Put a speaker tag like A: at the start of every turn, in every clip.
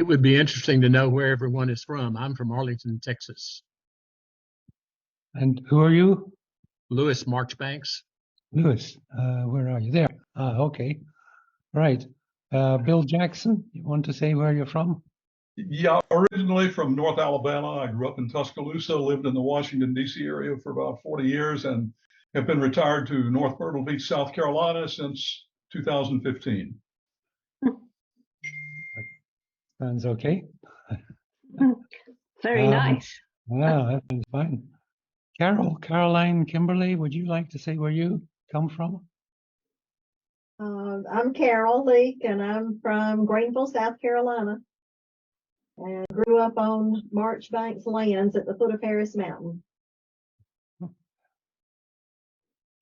A: It would be interesting to know where everyone is from. I'm from Arlington, Texas.
B: And who are you?
A: Lewis Marjoribanks.
B: Lewis, where are you? There. Okay. Right. Bill Jackson, you want to say where you're from?
C: Yeah, originally from North Alabama. I grew up in Tuscaloosa, lived in the Washington, D.C. area for about 40 years, and have been retired to North Myrtle Beach, South Carolina since 2015.
B: Sounds okay.
D: Very nice.
B: Yeah, that sounds fine. Caroline, Kimberly, would you like to say where you come from?
E: I'm Carol Leake, and I'm from Greenville, South Carolina, and grew up on Marjoribanks lands at the foot of Harris Mountain.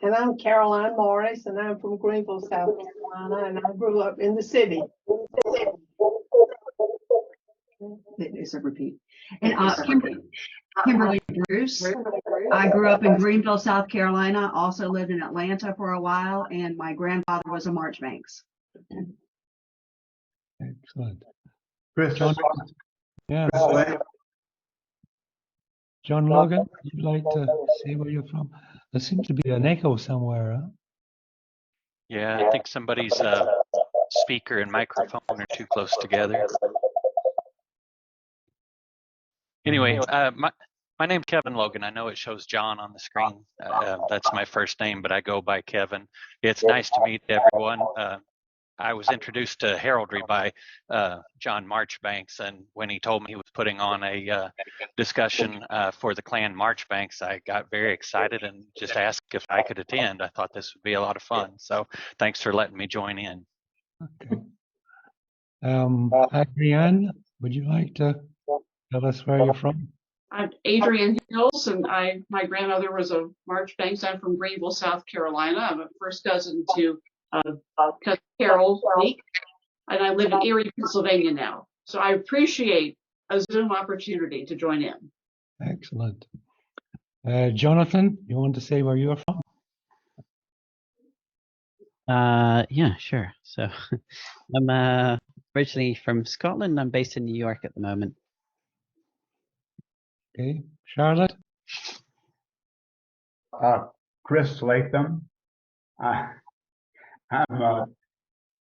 F: And I'm Caroline Morris, and I'm from Greenville, South Carolina, and I grew up in the city.
D: It's a repeat. And Kimberly Bruce. I grew up in Greenville, South Carolina, also lived in Atlanta for a while, and my grandfather was a Marjoribanks.
B: Excellent.
G: Chris,
B: John, yeah. John Logan, would you like to say where you're from? There seems to be an echo somewhere, huh?
H: Yeah, I think somebody's speaker and microphone are too close together. Anyway, my name's Kevin Logan. I know it shows John on the screen. That's my first name, but I go by Kevin. It's nice to meet everyone. I was introduced to heraldry by John Marjoribanks, and when he told me he was putting on a discussion for the clan Marjoribanks, I got very excited and just asked if I could attend. I thought this would be a lot of fun. So thanks for letting me join in.
B: Okay. Adrienne, would you like to tell us where you're from?
I: I'm Adrienne Hills, and my grandmother was a Marjoribanks. I'm from Greenville, South Carolina. I'm a first cousin to cousin Carol Leake, and I live in Erie, Pennsylvania now. So I appreciate a Zoom opportunity to join in.
B: Excellent. Jonathan, you want to say where you're from?
J: Yeah, sure. So I'm originally from Scotland. I'm based in New York at the moment.
B: Okay. Charlotte?
G: Chris Latham. I've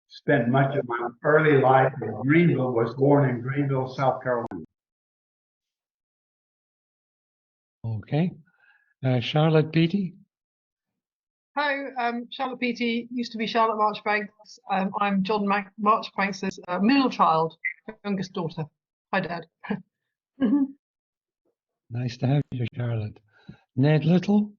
G: spent much of my early life in Greenville, was born in Greenville, South Carolina.
B: Okay. Charlotte Beatty?
K: Hi, Charlotte Beatty, used to be Charlotte Marjoribanks. I'm John Marjoribanks' middle child, youngest daughter. Hi, Dad.
B: Nice to have you, Charlotte. Ned Little?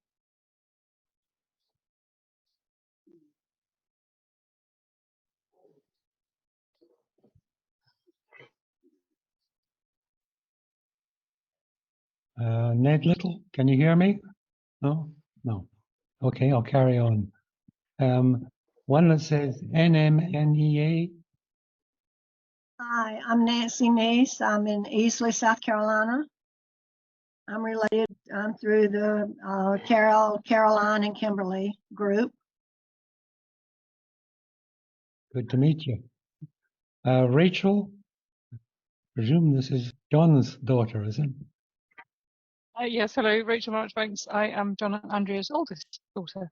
B: Ned Little, can you hear me? No? No. Okay, I'll carry on. One that says NMNEA.
L: Hi, I'm Nancy Neese. I'm in Easley, South Carolina. I'm related through the Caroline, and Kimberly group.
B: Good to meet you. Rachel, I presume this is John's daughter, is it?
M: Yes, hello, Rachel Marjoribanks. I am John and Andrea's oldest daughter,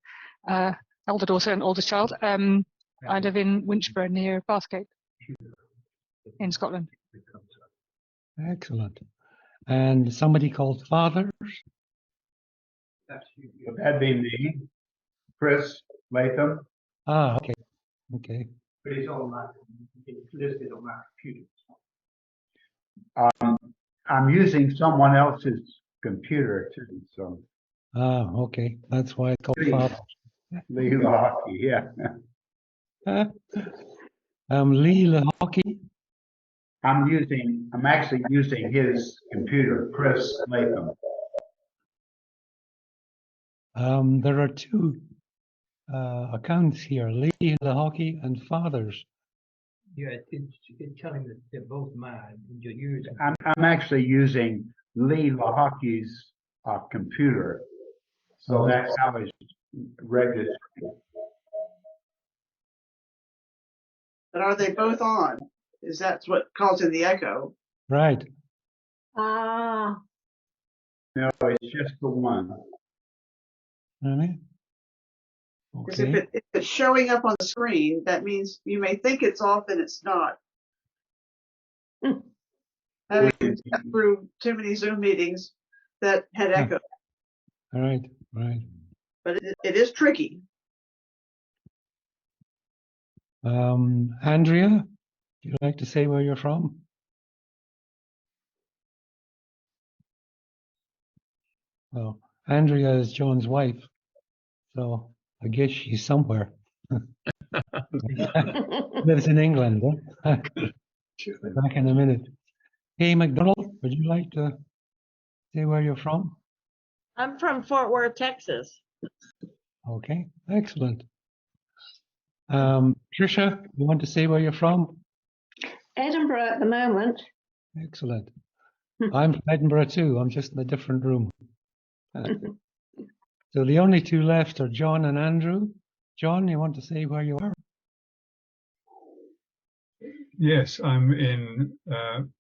M: elder daughter and oldest child. I live in Winchburn near Bathgate in Scotland.
B: Excellent. And somebody called Father?
G: That'd be me, Chris Latham.
B: Ah, okay. Okay.
G: But he's on my, it's listed on my computer. I'm using someone else's computer too, so.
B: Ah, okay. That's why it's called Father.
G: Lee Hockey, yeah.
B: Lee Lehockey.
G: I'm actually using his computer, Chris Latham.
B: There are two accounts here, Lee Lehockey and Father's.
N: Yeah, it's telling that they're both mine. You're using.
G: I'm actually using Lee Lehockey's computer, so that's how it's registered.
D: But are they both on?
O: is that's what causing the echo.
B: Right.
E: Ah,
G: No, it's just the one.
B: Really?
O: Because
B: Okay.
O: if it's showing up on the screen, that means you may think it's off and it's not. Having sat through too many Zoom meetings that had echo,
B: All right. Right.
O: but it is tricky.
B: Andrea, would you like to say where you're from? Oh, Andrea is John's wife, so I guess she's somewhere. Lives in England. Huh? Back in a minute. Hey, McDonald, would you like to say where you're from?
P: I'm from Fort Worth, Texas.
B: Okay, excellent. Tricia, you want to say where you're from?
P: Edinburgh at the moment.
B: Excellent. I'm from Edinburgh too. I'm just in a different room. So the only two left are John and Andrew. John, you want to say where you are?
Q: Yes, I'm in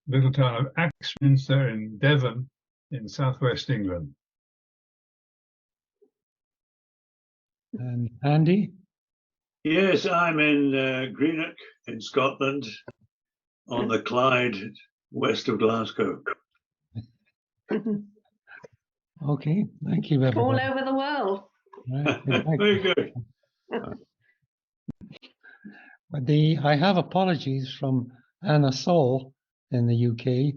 Q: little town of Axminster in Devon in southwest England.
B: And Andy?
R: Yes, I'm in Greenock in Scotland on the Clyde west of Glasgow.
B: Okay, thank you, everybody.
P: All over the world.
B: Right,
R: Very good.
B: I have apologies from Anna Saul in the UK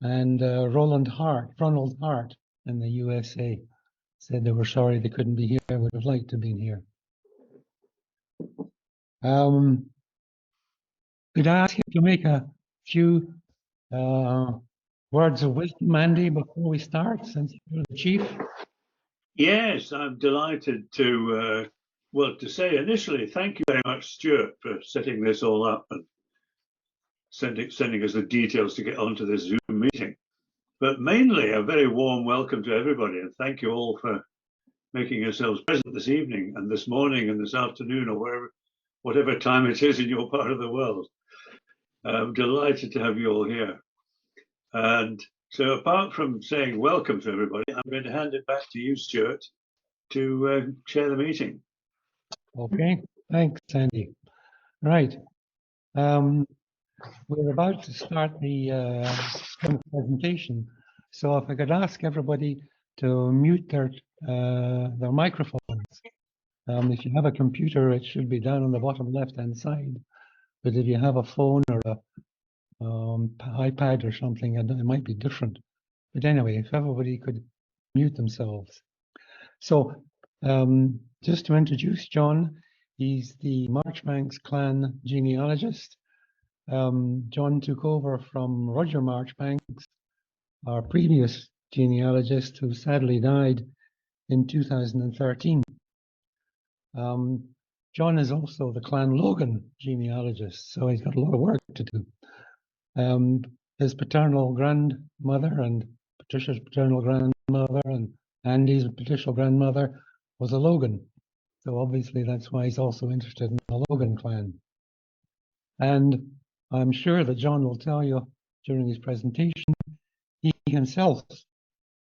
B: and Ronald Hart in the USA. Said they were sorry they couldn't be here. I would have liked to have been here. Could I ask you to make a few words of wisdom, Andy, before we start, since you're the chief?
R: Yes, I'm delighted to, to say initially, thank you very much, Stuart, for setting this all up and sending us the details to get onto this Zoom meeting. But mainly a very warm welcome to everybody, and thank you all for making yourselves present this evening and this morning and this afternoon or whatever time it is in your part of the world. I'm delighted to have you all here. And so apart from saying welcome to everybody, I'm going to hand it back to you, Stuart, to chair the meeting.
B: Okay, thanks, Andy. Right. We're about to start the presentation. So if I could ask everybody to mute their microphones. If you have a computer, it should be down on the bottom left-hand side. But if you have a phone or a iPad or something, it might be different. But anyway, if everybody could mute themselves. So just to introduce John, he's the Marjoribanks clan genealogist. John took over from Roger Marjoribanks, our previous genealogist, who sadly died in 2013. John is also the clan Logan genealogist, so he's got a lot of work to do. His paternal grandmother and Patricia's paternal grandmother and Andy's paternal grandmother was a Logan. So obviously that's why he's also interested in the Logan clan. And I'm sure that John will tell you during his presentation, he himself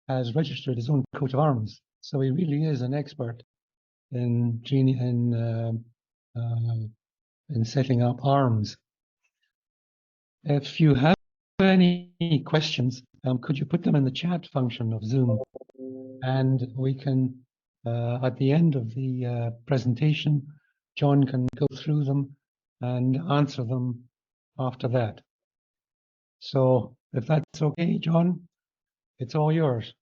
B: has registered his own coat of arms. So he really is an expert in setting up arms. If you have any questions, could you put them in the chat function of Zoom? And we can, at the end of the presentation, John can go through them and answer them after that. So if that's okay, John, it's all yours.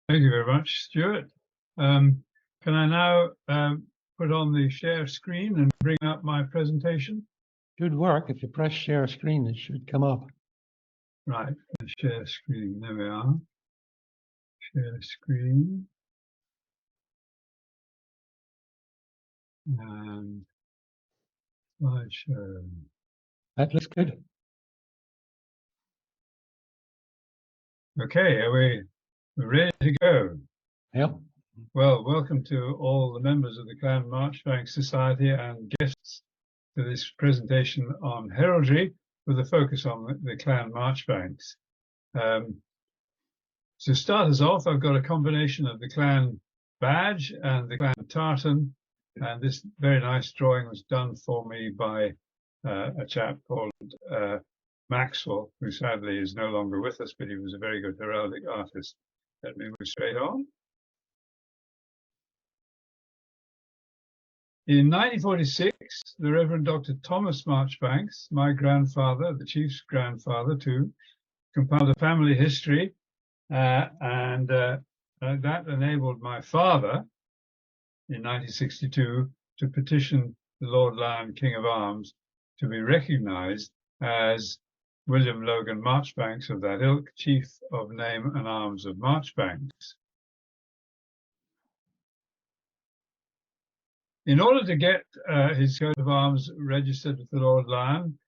Q: Thank you very much, Stuart. Can I now put on the share screen and bring up my presentation?
B: Should work. If you press share screen, it should come up.
Q: Right, share screen. There we are. Share screen. And slideshow.
B: That looks good.
Q: Okay, are we ready to go?
B: Yep.
Q: Well, welcome to all the members of the Clan Marchbanks Society and guests to this presentation on heraldry with a focus on the Clan Marchbanks. To start us off, I've got a combination of the Clan badge and the Clan tartan, and this very nice drawing was done for me by a chap called Maxwell, who sadly is no longer with us, but he was a very good heraldic artist. Let me move straight on. In 1946, the Reverend Dr. Thomas Marchbanks, my grandfather, the chief's grandfather too, compiled a family history, and that enabled my father in 1962 to petition the Lord Lion King of Arms to be recognized as William Logan Marchbanks of that ilk, Chief of Name and Arms of Marchbanks. In order to get his coat of arms registered with the Lord Lion,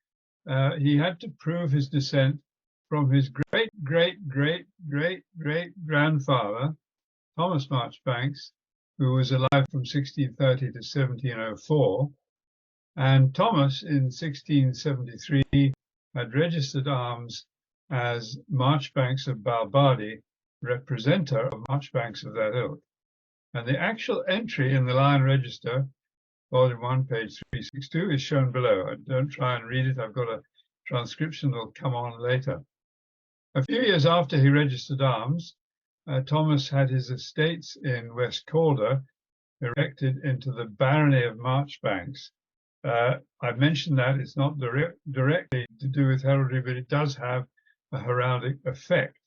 Q: he had to prove his descent from his great-great-great-great-grandfather, Thomas Marchbanks, who was alive from 1630 to 1704. And Thomas, in 1673, had registered arms as Marchbanks of Balbardi, representative of Marchbanks of that ilk. And the actual entry in the Lion Register, Volume 1, page 362, is shown below. Don't try and read it. I've got a transcription that'll come on later. A few years after he registered arms, Thomas had his estates in West Calder erected into the Barony of Marchbanks. I've mentioned that it's not directly to do with heraldry, but it does have a heraldic effect.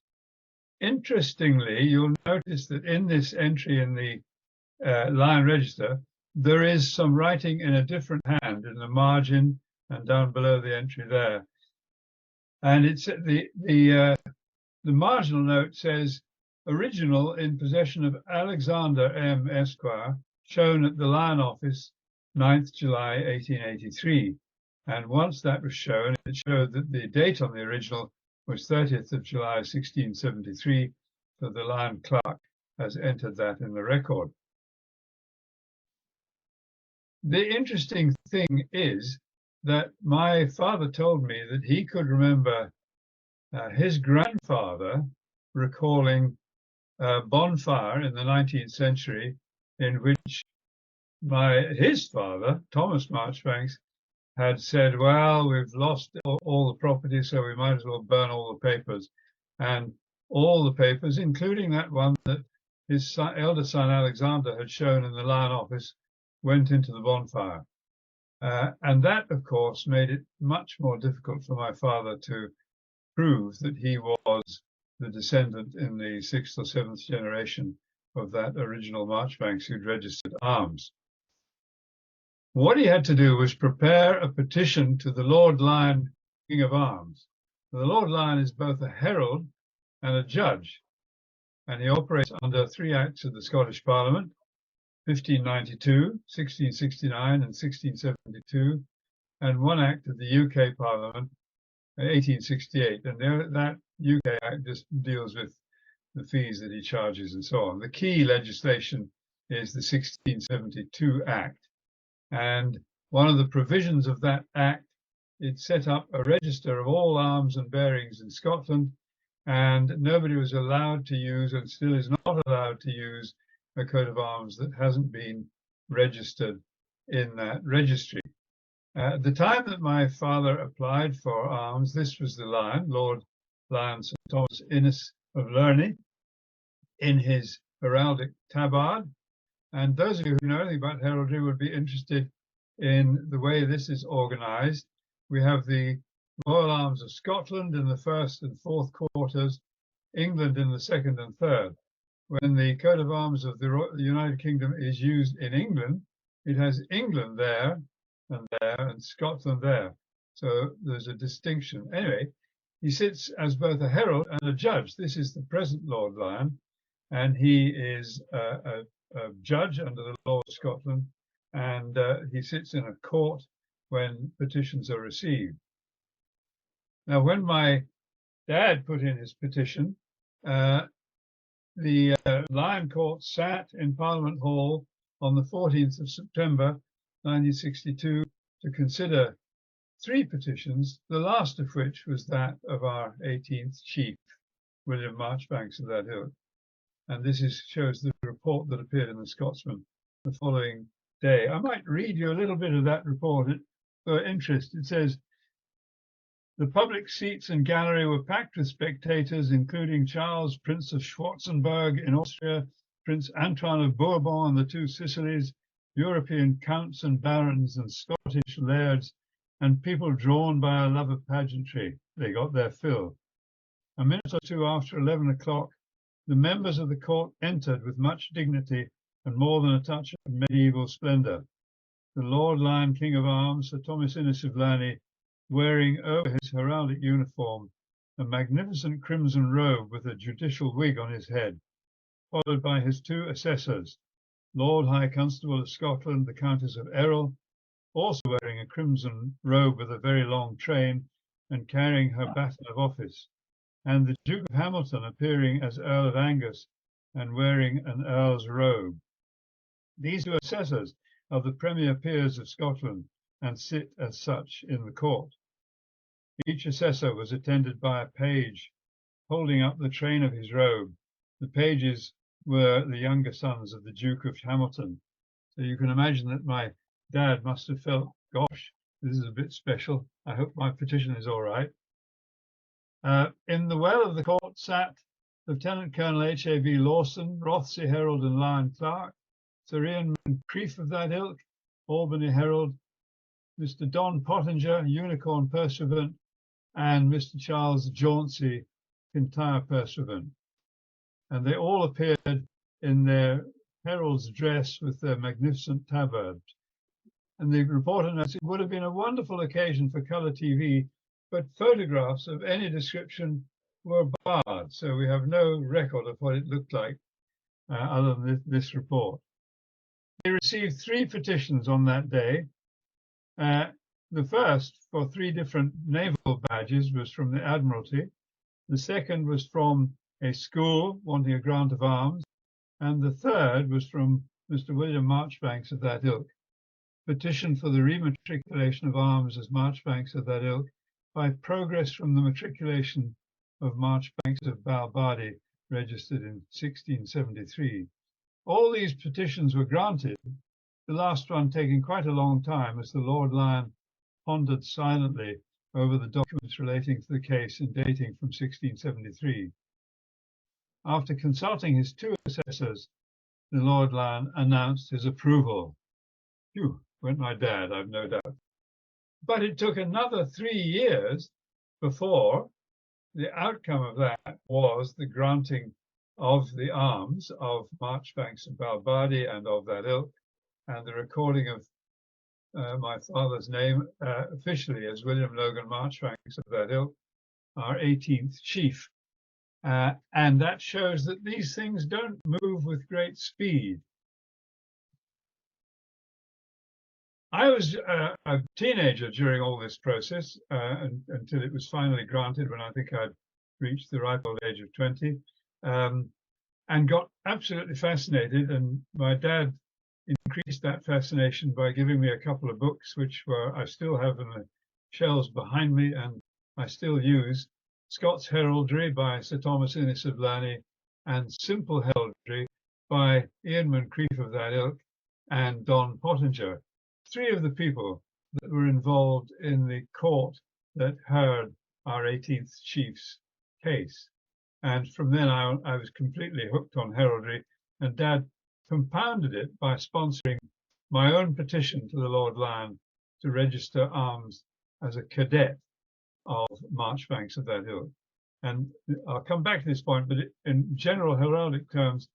Q: Interestingly, you'll notice that in this entry in the Lion Register, there is some writing in a different hand in the margin and down below the entry there. And it's the marginal note says, original in possession of Alexander M. Esquire, shown at the Lion Office, 9th July 1883. And once that was shown, it showed that the date on the original was 30th of July 1673, so the Lion Clerk has entered that in the record. The interesting thing is that my father told me that he could remember his grandfather recalling a bonfire in the 19th century in which his father, Thomas Marchbanks, had said, well, we've lost all the property, so we might as well burn all the papers. And all the papers, including that one that his elder son Alexander had shown in the Lion Office, went into the bonfire. And that, of course, made it much more difficult for my father to prove that he was the descendant in the 6th or 7th generation of that original Marchbanks who'd registered arms. What he had to do was prepare a petition to the Lord Lion King of Arms. The Lord Lion is both a herald and a judge, and he operates under 3 acts of the Scottish Parliament, 1592, 1669 and 1672, and 1 act of the UK Parliament, 1868. And that UK Act just deals with the fees that he charges and so on. The key legislation is the 1672 Act. And one of the provisions of that act, it set up a register of all arms and bearings in Scotland, and nobody was allowed to use, and still is not allowed to use, a coat of arms that hasn't been registered in that registry. At the time that my father applied for arms, this was the Lion, Lord Lion St. Thomas Innes of Lerney, in his heraldic tabard. And those of you who know anything about heraldry would be interested in the way this is organized. We have the Royal Arms of Scotland in the 1st and 4th quarters, England in the 2nd and 3rd. When the coat of arms of the United Kingdom is used in England, it has England there and Scotland there. So there's a distinction. Anyway, he sits as both a herald and a judge. This is the present Lord Lion, and he is a judge under the law of Scotland, and he sits in a court when petitions are received. Now, when my dad put in his petition, the Lion Court sat in Parliament Hall on the 14th of September 1962 to consider 3 petitions, the last of which was that of our 18th chief, William Marjoribanks of that ilk. And this shows the report that appeared in the Scotsman the following day. I might read you a little bit of that report for interest. It says, the public seats and gallery were packed with spectators, including Charles, Prince of Schwarzenberg in Austria, Prince Antoine of Bourbon and the 2 Sicilies, European counts and barons and Scottish lairds, and people drawn by a love of pageantry. They got their fill. A minute or two after 11 o'clock, the members of the court entered with much dignity and more than a touch of medieval splendour. The Lord Lion King of Arms, Sir Thomas Innes of Lanny, wearing over his heraldic uniform a magnificent crimson robe with a judicial wig on his head, followed by his 2 assessors, Lord High Constable of Scotland, the Countess of Errol, also wearing a crimson robe with a very long train and carrying her baton of office, and the Duke of Hamilton appearing as Earl of Angus and wearing an Earl's robe. These 2 assessors are the premier peers of Scotland and sit as such in the court. Each assessor was attended by a page holding up the train of his robe. The pages were the younger sons of the Duke of Hamilton. So you can imagine that my dad must have felt, gosh, this is a bit special. I hope my petition is all right. In the well of the court sat Lieutenant Colonel H.A.V. Lawson, Rothsey Herald and Lion Clark, Sir Ian Crief of that ilk, Albany Herald, Mr. Don Pottinger, Unicorn Pursuivant, and Mr. Charles Jauncey, Kintyre Pursuivant. And they all appeared in their herald's dress with their magnificent tabards. And the reporter notes it would have been a wonderful occasion for colour TV, but photographs of any description were barred, so we have no record of what it looked like other than this report. They received 3 petitions on that day. The first, for 3 different naval badges, was from the Admiralty. The second was from a school wanting a grant of arms. And the third was from Mr. William Marjoribanks of that ilk. Petition for the rematriculation of arms as Marjoribanks of that ilk by progress from the matriculation of Marjoribanks of Balbardy, registered in 1673. All these petitions were granted, the last one taking quite a long time as the Lord Lion pondered silently over the documents relating to the case and dating from 1673. After consulting his 2 assessors, the Lord Lion announced his approval. Phew, went my dad, I've no doubt. But it took another 3 years before the outcome of that was the granting of the arms of Marjoribanks of Balbardy and of that ilk, and the recording of my father's name officially as William Logan Marjoribanks of that ilk, our 18th chief. And that shows that these things don't move with great speed. I was a teenager during all this process until it was finally granted when I think I'd reached the ripe old age of 20, and got absolutely fascinated. And my dad increased that fascination by giving me a couple of books, which I still have in the shelves behind me and I still use. Scots Heraldry by Sir Thomas Innes of Lanny and Simple Heraldry by Ian Crief of that ilk and Don Pottinger. 3 of the people that were involved in the court that heard our 18th chief's case. And from then I was completely hooked on heraldry, and Dad compounded it by sponsoring my own petition to the Lord Lion to register arms as a cadet of Marjoribanks of that ilk. And I'll come back to this point, but in general heraldic terms,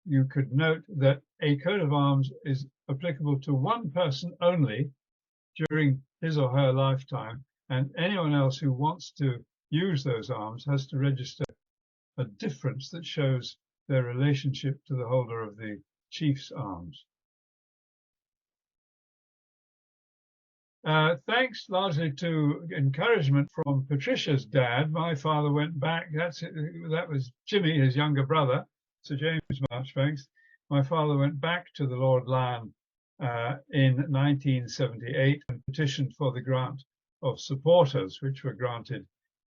Q: you could note that a coat of arms is applicable to one person only during his or her lifetime, and anyone else who wants to use those arms has to register a difference that shows their relationship to the holder of the chief's arms. Thanks largely to encouragement from Patricia's dad, my father went back. That was Jimmy, his younger brother, Sir James Marjoribanks. My father went back to the Lord Lion in 1978 and petitioned for the grant of supporters, which were granted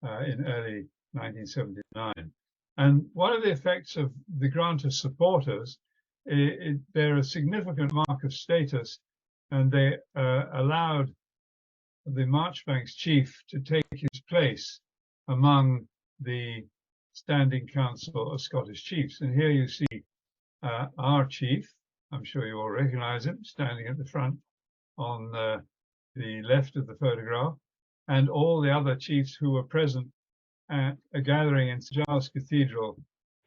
Q: in early 1979. And one of the effects of the grant of supporters, they're a significant mark of status, and they allowed the Marjoribanks chief to take his place among the Standing Council of Scottish Chiefs. And here you see our chief, I'm sure you all recognize him, standing at the front on the left of the photograph, and all the other chiefs who were present at a gathering in St Giles Cathedral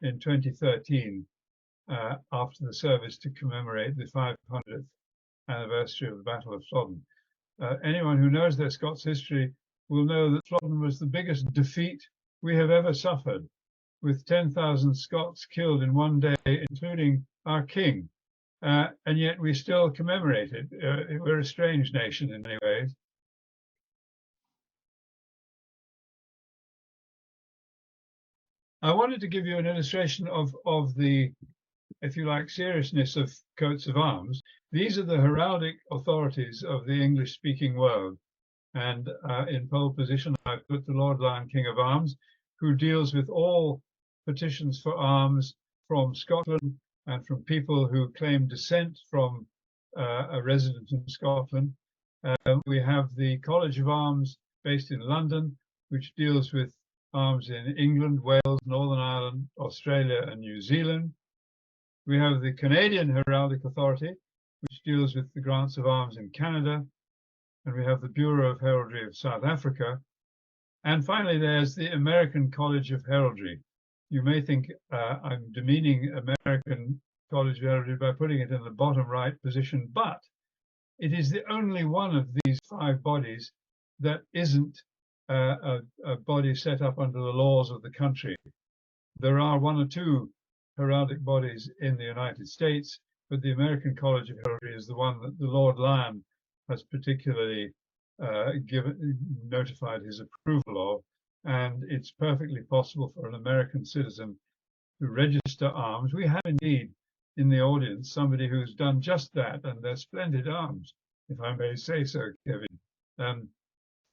Q: in 2013 after the service to commemorate the 500th anniversary of the Battle of Flodden. Anyone who knows their Scots history will know that Flodden was the biggest defeat we have ever suffered, with 10,000 Scots killed in one day, including our king. And yet we still commemorate it. We're a strange nation in many ways. I wanted to give you an illustration of the, if you like, seriousness of coats of arms. These are the heraldic authorities of the English-speaking world. And in pole position, I've put the Lord Lion King of Arms, who deals with all petitions for arms from Scotland and from people who claim descent from a resident in Scotland. We have the College of Arms based in London, which deals with arms in England, Wales, Northern Ireland, Australia, and New Zealand. We have the Canadian Heraldic Authority, which deals with the grants of arms in Canada. And we have the Bureau of Heraldry of South Africa. And finally, there's the American College of Heraldry. You may think I'm demeaning American College of Heraldry by putting it in the bottom right position, but it is the only one of these 5 bodies that isn't a body set up under the laws of the country. There are 1 or 2 heraldic bodies in the United States, but the American College of Heraldry is the one that the Lord Lion has particularly notified his approval of, and it's perfectly possible for an American citizen to register arms. We have indeed in the audience somebody who's done just that, and they're splendid arms, if I may say so, Kevin.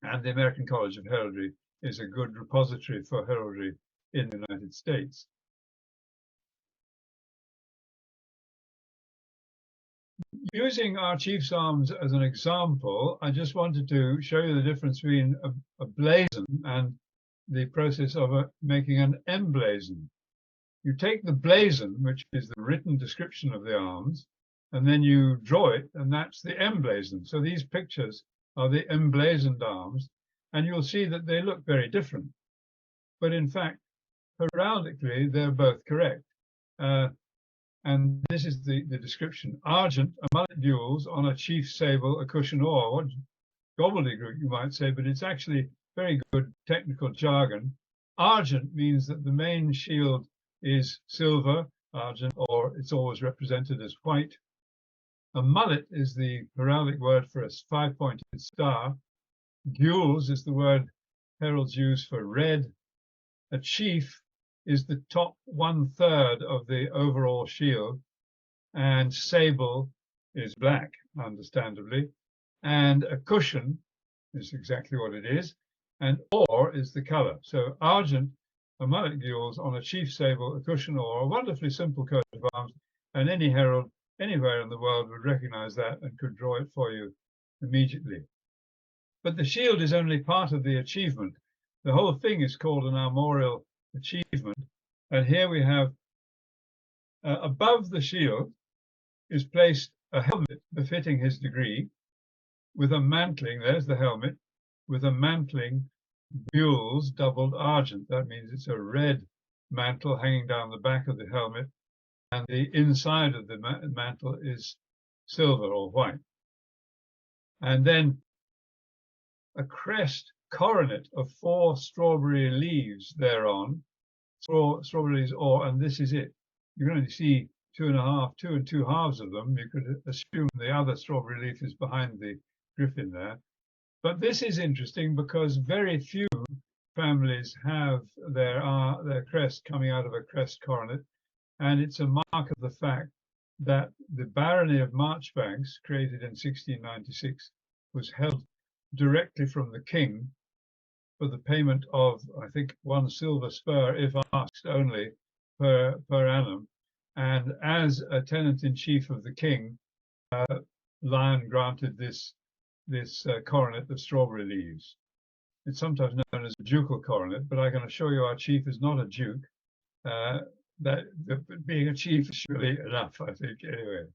Q: And the American College of Heraldry is a good repository for heraldry in the United States. Using our chief's arms as an example, I just wanted to show you the difference between a blazon and the process of making an emblazon. You take the blazon, which is the written description of the arms, and then you draw it, and that's the emblazon. So these pictures are the emblazoned arms, and you'll see that they look very different. But in fact, heraldically, they're both correct. And this is the description. Argent, a mullet gules on a chief sable, a cushion or. What gobbledygook, you might say, but it's actually very good technical jargon. Argent means that the main shield is silver, argent, or it's always represented as white. A mullet is the heraldic word for a 5-pointed star. Gules is the word heralds use for red. A chief is the top 1/3 of the overall shield, and sable is black, understandably, and a cushion is exactly what it is, and or is the color. So argent, a mullet gules on a chief sable, a cushion or, a wonderfully simple coat of arms, and any herald anywhere in the world would recognize that and could draw it for you immediately. But the shield is only part of the achievement. The whole thing is called an armorial achievement. And here we have above the shield is placed a helmet befitting his degree with a mantling, there's the helmet, with a mantling gules doubled argent. That means it's a red mantle hanging down the back of the helmet, and the inside of the mantle is silver or white. And then a crest coronet of 4 strawberry leaves thereon, strawberries or, and this is it. You can only see 2 and 2 halves of them. You could assume the other strawberry leaf is behind the griffin there. But this is interesting because very few families have their crest coming out of a crest coronet, and it's a mark of the fact that the barony of Marjoribanks, created in 1696, was held directly from the king for the payment of, I think, 1 silver spur, if asked only, per annum. And as a tenant-in-chief of the king, Lion granted this coronet of strawberry leaves. It's sometimes known as a ducal coronet, but I can assure you our chief is not a duke. That being a chief is surely enough, I think, anyway.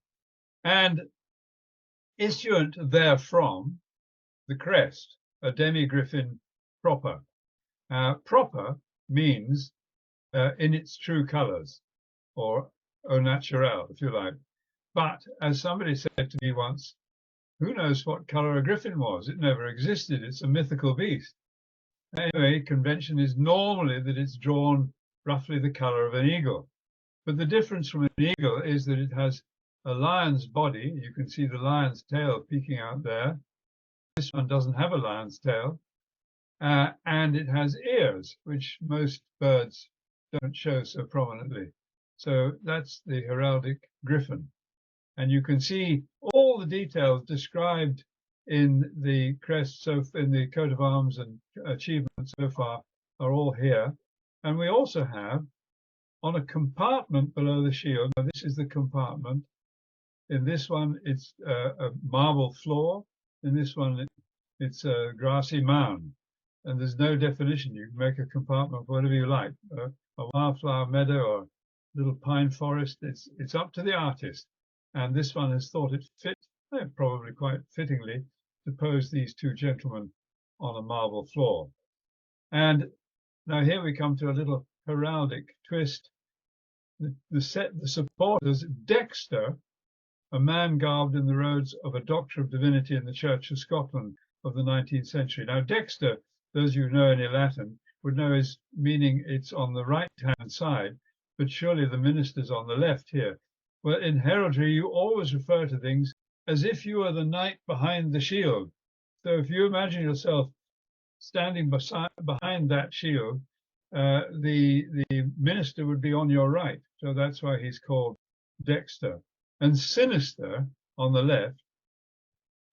Q: And issuant therefrom, the crest, a demi-griffin proper. Proper means in its true colours, or au naturel, if you like. But as somebody said to me once, who knows what colour a griffin was? It never existed. It's a mythical beast. Anyway, convention is normally that it's drawn roughly the colour of an eagle. But the difference from an eagle is that it has a lion's body. You can see the lion's tail peeking out there. This one doesn't have a lion's tail. And it has ears, which most birds don't show so prominently. So that's the heraldic griffin. And you can see all the details described in the crest, so in the coat of arms and achievements so far are all here. And we also have on a compartment below the shield, now this is the compartment. In this one, it's a marble floor. In this one, it's a grassy mound. And there's no definition. You can make a compartment whatever you like, a wildflower meadow or a little pine forest. It's up to the artist. And this one has thought it fit, probably quite fittingly, to pose these two gentlemen on a marble floor. And now here we come to a little heraldic twist. The supporters, Dexter, a man garbed in the robes of a doctor of divinity in the Church of Scotland of the 19th century. Now Dexter, those who know any Latin, would know his meaning it's on the right-hand side, but surely the minister's on the left here. Well, in heraldry, you always refer to things as if you are the knight behind the shield. So if you imagine yourself standing behind that shield, the minister would be on your right. So that's why he's called Dexter. And Sinister, on the left,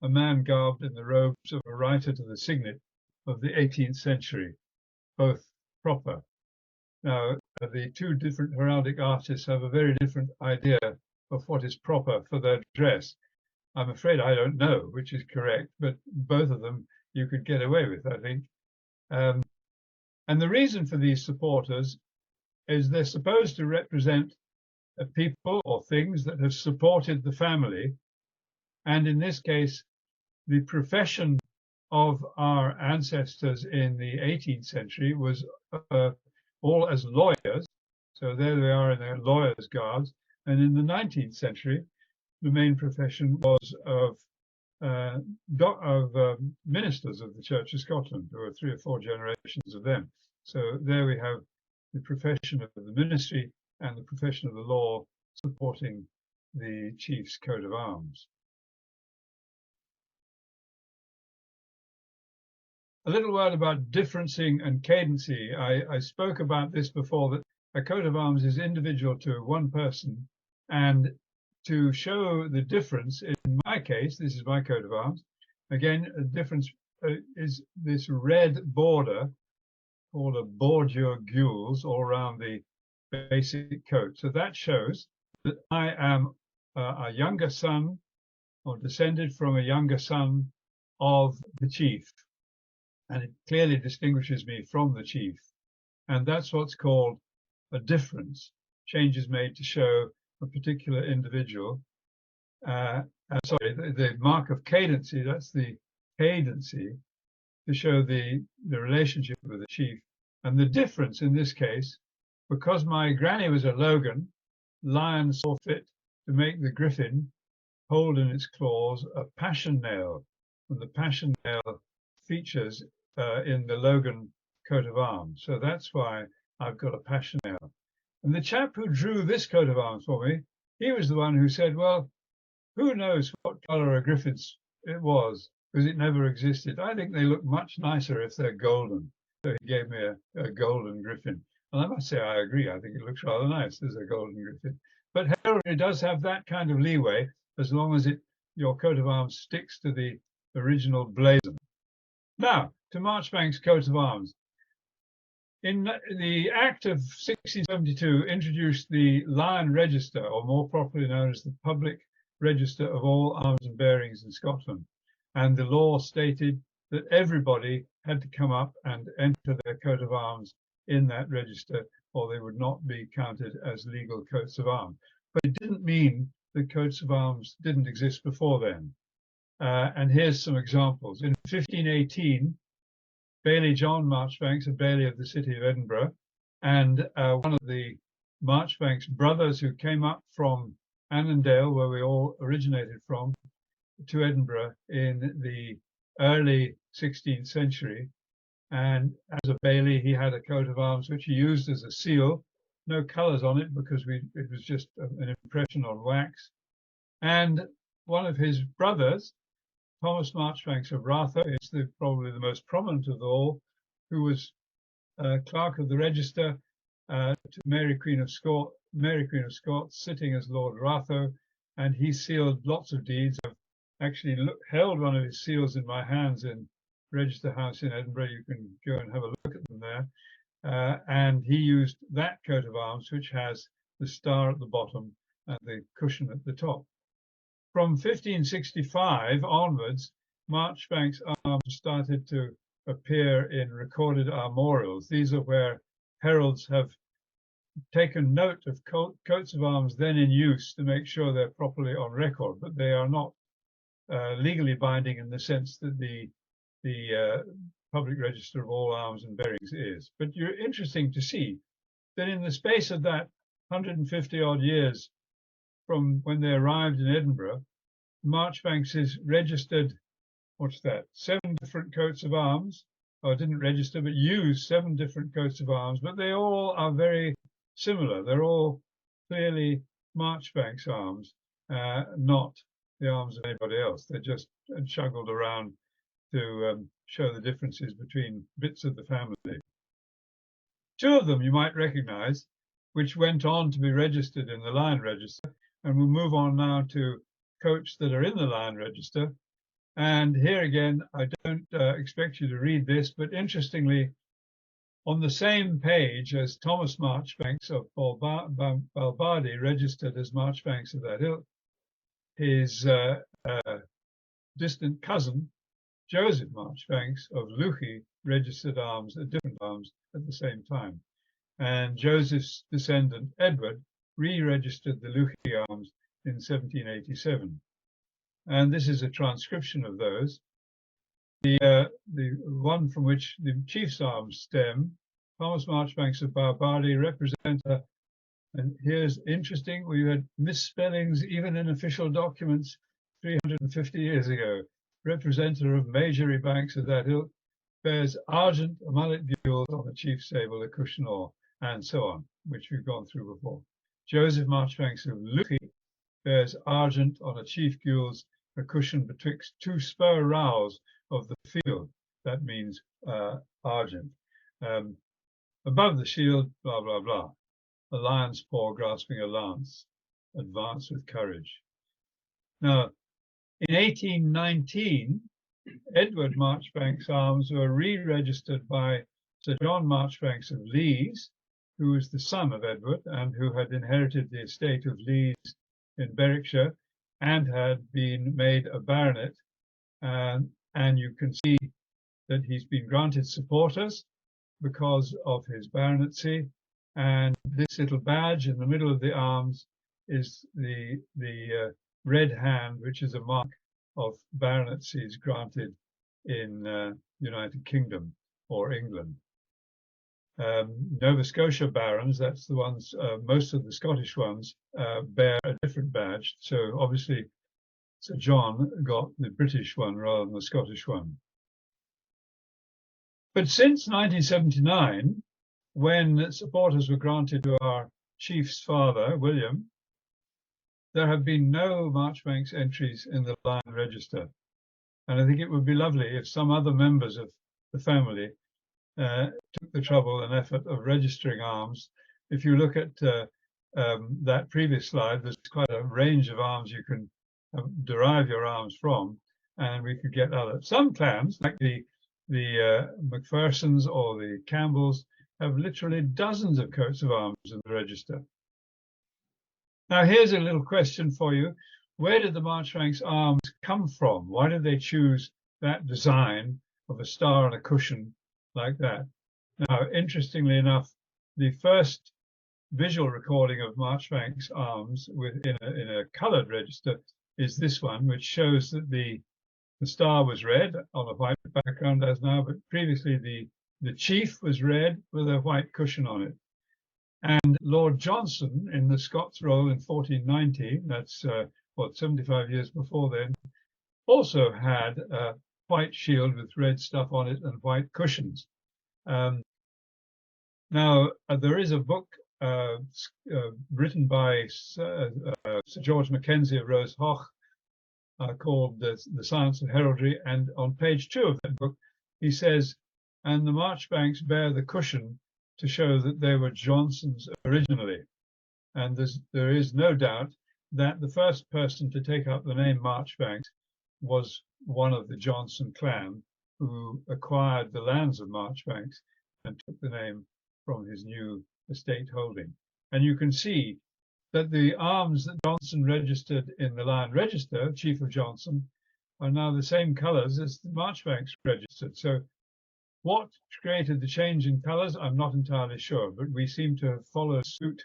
Q: a man garbed in the robes of a writer to the signet of the 18th century, both proper. Now, the two different heraldic artists have a very different idea of what is proper for their dress. I'm afraid I don't know which is correct, but both of them you could get away with, I think. And the reason for these supporters is they're supposed to represent people or things that have supported the family. And in this case, the profession of our ancestors in the 18th century was all as lawyers. So there they are in their lawyers' guards. And in the 19th century, the main profession was of ministers of the Church of Scotland. There were 3 or 4 generations of them. So there we have the profession of the ministry and the profession of the law supporting the chief's coat of arms. A little word about differencing and cadency. I spoke about this before, that a coat of arms is individual to one person, and to show the difference, in my case, this is my coat of arms. Again, a difference is this red border called a bordure gules all around the basic coat. So that shows that I am a younger son, or descended from a younger son of the chief. And it clearly distinguishes me from the chief. And that's what's called a difference. Change is made to show a particular individual. The mark of cadency, that's the cadency, to show the relationship with the chief. And the difference in this case, because my granny was a Logan, Lion saw fit to make the griffin hold in its claws a passion nail. And the passion nail features in the Logan coat of arms. So that's why I've got a passion nail. And the chap who drew this coat of arms for me, he was the one who said, well, who knows what colour a griffin's it was, because it never existed. I think they look much nicer if they're golden. So he gave me a golden griffin. And I must say, I agree. I think it looks rather nice as a golden griffin. But heraldry does have that kind of leeway as long as your coat of arms sticks to the original blazon. Now, to Marchbanks' coat of arms. In the Act of 1672 introduced the Lion Register, or more properly known as the Public Register of all arms and bearings in Scotland. And the law stated that everybody had to come up and enter their coat of arms in that register, or they would not be counted as legal coats of arms. But it didn't mean that coats of arms didn't exist before then. And here's some examples. In 1518, Baillie John Marchbanks, a baillie of the city of Edinburgh, and one of the Marchbanks brothers who came up from Annandale, where we all originated from, to Edinburgh in the early 16th century. And as a baillie, he had a coat of arms which he used as a seal. No colours on it because it was just an impression on wax. And one of his brothers, Thomas Marchbanks of Ratho, is probably the most prominent of all, who was clerk of the register to Mary Queen of Scots, sitting as Lord Ratho, and he sealed lots of deeds. I've actually held one of his seals in my hands in Register House in Edinburgh. You can go and have a look at them there. And he used that coat of arms, which has the star at the bottom and the cushion at the top. From 1565 onwards, Marchbanks' arms started to appear in recorded armorials. These are where heralds have taken note of coats of arms then in use to make sure they're properly on record, but they are not legally binding in the sense that the Public Register of all arms and bearings is. But you're interesting to see that in the space of that 150 odd years from when they arrived in Edinburgh, Marchbanks is registered, 7 different coats of arms, or didn't register, but used 7 different coats of arms, but they all are very similar. They're all clearly Marchbanks arms, not the arms of anybody else. They're just juggled around to show the differences between bits of the family. 2 of them you might recognize, which went on to be registered in the Lion Register, and we'll move on now to coats that are in the Lion Register. And here again, I don't expect you to read this, but interestingly, on the same page as Thomas Marchbanks of Balbardy, registered as Marchbanks of that ilk, his distant cousin, Joseph Marchbanks of Lucy, registered arms at different arms at the same time. And Joseph's descendant, Edward, re-registered the Lucy arms in 1787. And this is a transcription of those. The one from which the chief's arms stem, Thomas Marchbanks of Balbardy, represent and here's interesting, we had misspellings even in official documents 350 years ago. Representative of Marjoribanks of that ilk, bears argent a mallet gules on the chief's sable, a cushion or, and so on, which we've gone through before. Joseph Marchbanks of Lucy bears argent on a chief gules, a cushion betwixt 2 spur rows of the field. That means argent. Above the shield, blah, blah, blah. A lion's paw grasping a lance, advance with courage. Now, in 1819, Edward Marchbanks' arms were re-registered by Sir John Marchbanks of Lees, who was the son of Edward and who had inherited the estate of Lees in Berwickshire and had been made a baronet. And you can see that he's been granted supporters because of his baronetcy. And this little badge in the middle of the arms is the red hand, which is a mark of baronetcies granted in United Kingdom or England. Nova Scotia barons, that's the ones, most of the Scottish ones bear a different badge. So obviously Sir John got the British one rather than the Scottish one. But since 1979, when supporters were granted to our chief's father, William, there have been no Marchbanks entries in the Lion Register. And I think it would be lovely if some other members of the family took the trouble and effort of registering arms. If you look at that previous slide, there's quite a range of arms you can derive your arms from, and we could get other. Some clans, like the Macphersons or the Campbells, have literally dozens of coats of arms in the register. Now, here's a little question for you. Where did the Marjoribanks arms come from? Why did they choose that design of a star and a cushion like that? Now, interestingly enough, the first visual recording of Marjoribanks arms in a coloured register is this one, which shows that the star was red on a white background as now, but previously the chief was red with a white cushion on it. And Lord Johnston in the Scots Roll in 1490, that's 75 years before then, also had a white shield with red stuff on it and white cushions. Now, there is a book written by Sir George Mackenzie of Rose Hoch called The Science of Heraldry, and on page 2 of that book, he says, and the Marjoribanks bear the cushion to show that they were Johnston's originally. And there is no doubt that the first person to take up the name Marjoribanks was one of the Johnston clan who acquired the lands of Marjoribanks and took the name from his new estate holding. And you can see that the arms that Johnston registered in the Lion Register, Chief of Johnston, are now the same colours as the Marjoribanks registered. So what created the change in colours, I'm not entirely sure, but we seem to have followed suit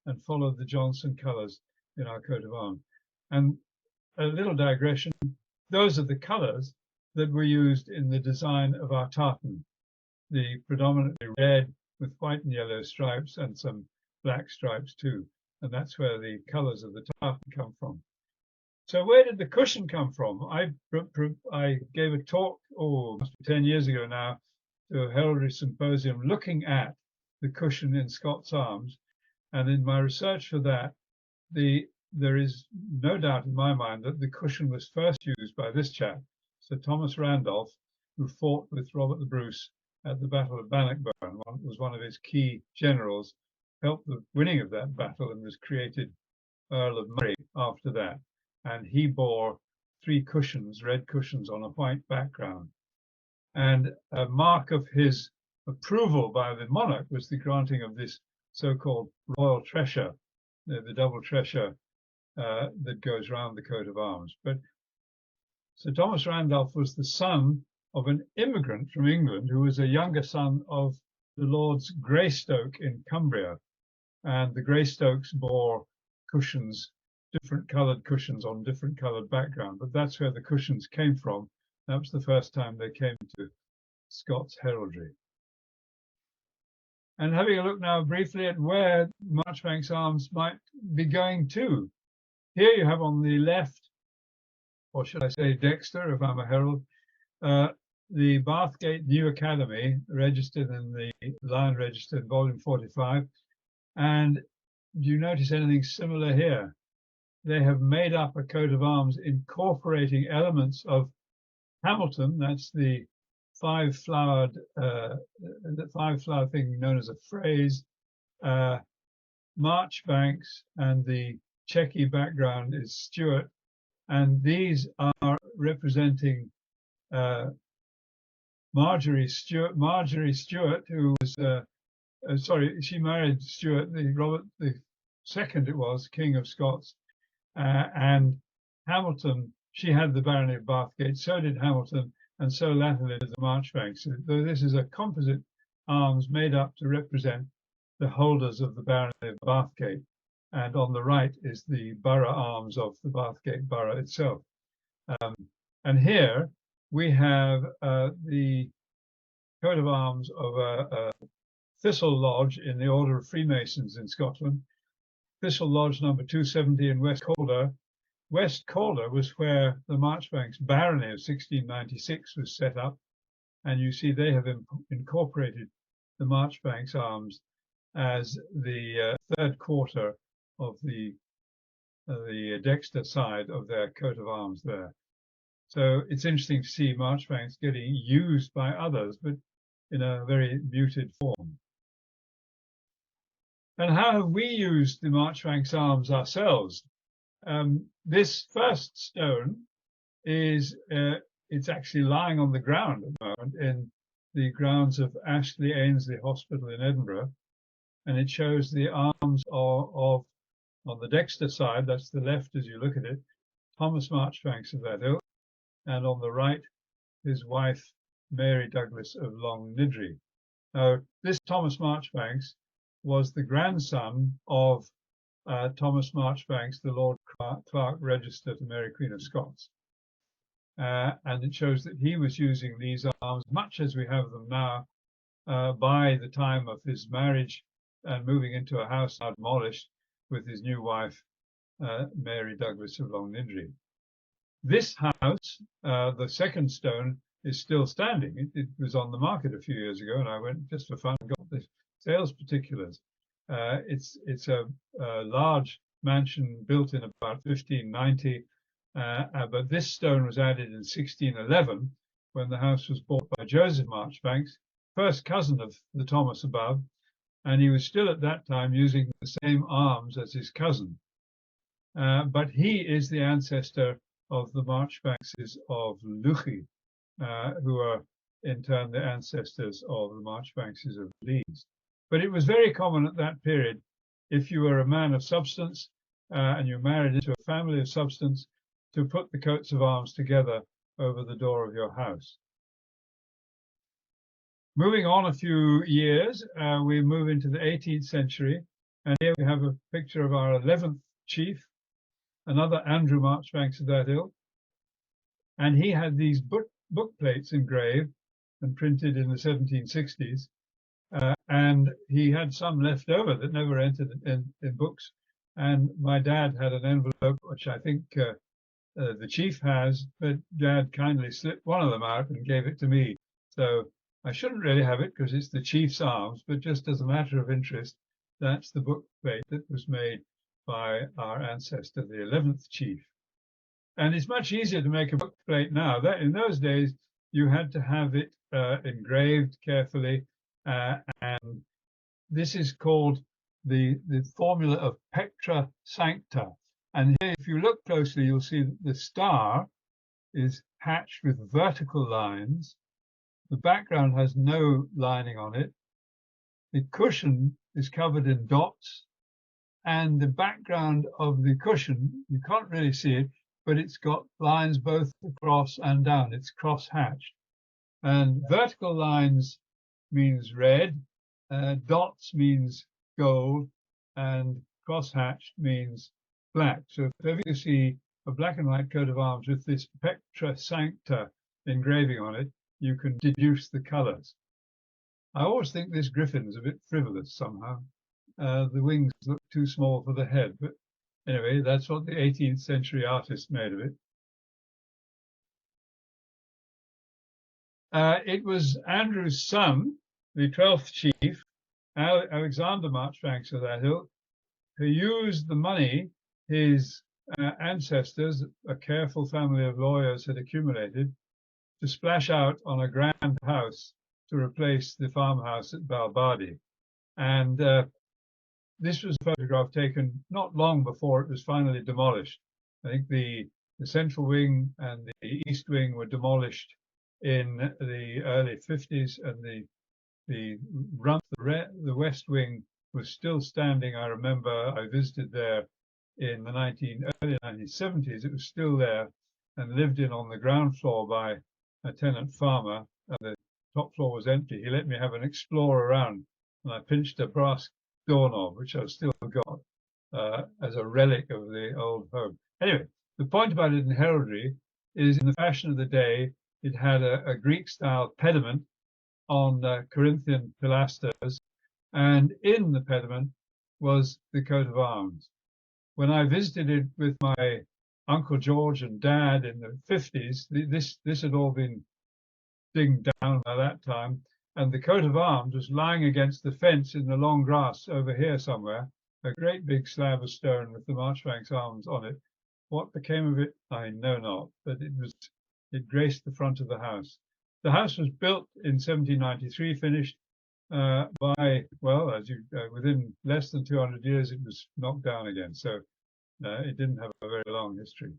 Q: and followed the Johnston colours in our coat of arms. And a little digression, those are the colours that were used in the design of our tartan, the predominantly red with white and yellow stripes and some black stripes too. And that's where the colours of the tartan come from. So where did the cushion come from? I gave a talk, must be 10 years ago now, to a heraldry symposium looking at the cushion in Scots arms. And in my research for that, there is no doubt in my mind that the cushion was first used by this chap, Sir Thomas Randolph, who fought with Robert the Bruce at the Battle of Bannockburn, was one of his key generals, helped the winning of that battle and was created Earl of Murray after that. And he bore 3 cushions, red cushions on a white background. And a mark of his approval by the monarch was the granting of this so-called royal tressure, the double tressure that goes round the coat of arms. But Sir Thomas Randolph was the son of an immigrant from England who was a younger son of the Lords Greystoke in Cumbria. And the Greystokes bore cushions, different coloured cushions on different coloured background. But that's where the cushions came from. That was the first time they came to Scots heraldry. And having a look now briefly at where Marjoribanks arms might be going to. Here you have on the left, or should I say Dexter, if I'm a herald, the Bathgate New Academy, registered in the Lion Register in volume 45. And do you notice anything similar here? They have made up a coat of arms incorporating elements of Hamilton, that's the five-flower thing known as a phrase, Marjoribanks, and the checky background is Stuart, and these are representing Marjorie Stuart, who was she married Stuart, Robert II it was, King of Scots, and Hamilton, she had the barony of Bathgate, so did Hamilton, and so latterly did the Marjoribanks. So this is a composite arms made up to represent the holders of the barony of Bathgate, and on the right is the borough arms of the Bathgate borough itself. And here we have the coat of arms of a Thistle Lodge in the Order of Freemasons in Scotland. Thistle Lodge number 270 in West Calder. West Calder was where the Marjoribanks barony of 1696 was set up, and you see they have incorporated the Marjoribanks arms as the third quarter of the Dexter side of their coat of arms there. So it's interesting to see Marjoribanks getting used by others, but in a very muted form. And how have we used the Marjoribanks arms ourselves? This first stone is it's actually lying on the ground at the moment in the grounds of Ashley Ainsley Hospital in Edinburgh, and it shows the arms of on the dexter side, that's the left as you look at it, Thomas Marjoribanks of that ilk, and on the right his wife Mary Douglas of Long Nidri. Now this Thomas Marjoribanks was the grandson of Thomas Marjoribanks, the Lord Clerk Register to Mary Queen of Scots. And it shows that he was using these arms, much as we have them now, by the time of his marriage and moving into a house now demolished with his new wife, Mary Douglas of Long Nidri. This house, the second stone, is still standing. It was on the market a few years ago, and I went just for fun and got the sales particulars. It's a large mansion built in about 1590, but this stone was added in 1611 when the house was bought by Joseph Marjoribanks, first cousin of the Thomas above, and he was still at that time using the same arms as his cousin. But he is the ancestor of the Marjoribankses of Luchi, who are in turn the ancestors of the Marjoribankses of Leeds. But it was very common at that period, if you were a man of substance and you married into a family of substance, to put the coats of arms together over the door of your house. Moving on a few years, we move into the 18th century, and here we have a picture of our 11th chief, another Andrew Marjoribanks of that ilk, and he had these book plates engraved and printed in the 1760s, and he had some left over that never entered in books, and my dad had an envelope, which I think the chief has, but Dad kindly slipped one of them out and gave it to me. So I shouldn't really have it because it's the chief's arms, but just as a matter of interest, that's the book plate that was made by our ancestor, the 11th chief. And it's much easier to make a book plate now. That in those days, you had to have it engraved carefully, and this is called the formula of Pectra Sancta. And here, if you look closely, you'll see that the star is hatched with vertical lines. The background has no lining on it. The cushion is covered in dots, and the background of the cushion, you can't really see it, but it's got lines both across and down. It's cross-hatched. And vertical lines means red, dots means gold, and cross-hatched means black. So if ever you see a black and white coat of arms with this Pectra Sancta engraving on it, you can deduce the colours. I always think this griffin is a bit frivolous somehow. The wings look too small for the head, but anyway, that's what the 18th century artist made of it. It was Andrew's son, the 12th chief, Alexander Marjoribanks of that ilk, who used the money his ancestors, a careful family of lawyers, had accumulated to splash out on a grand house to replace the farmhouse at Balbardi. And this was a photograph taken not long before it was finally demolished. I think the central wing and the east wing were demolished in the early 50s, and the west wing was still standing. I remember I visited there in the early 1970s. It was still there and lived in on the ground floor by a tenant farmer. The top floor was empty. He let me have an explore around, and I pinched a brass doorknob, which I've still got as a relic of the old home. Anyway, the point about it in heraldry is, in the fashion of the day, it had a Greek-style pediment on Corinthian pilasters, and in the pediment was the coat of arms. When I visited it with my Uncle George and Dad in the 50s, this had all been digged down by that time, and the coat of arms was lying against the fence in the long grass over here somewhere, a great big slab of stone with the Marjoribanks arms on it. What became of it, I know not, but it graced the front of the house. The house was built in 1793, finished by, well, within less than 200 years, it was knocked down again. So it didn't have a very long history.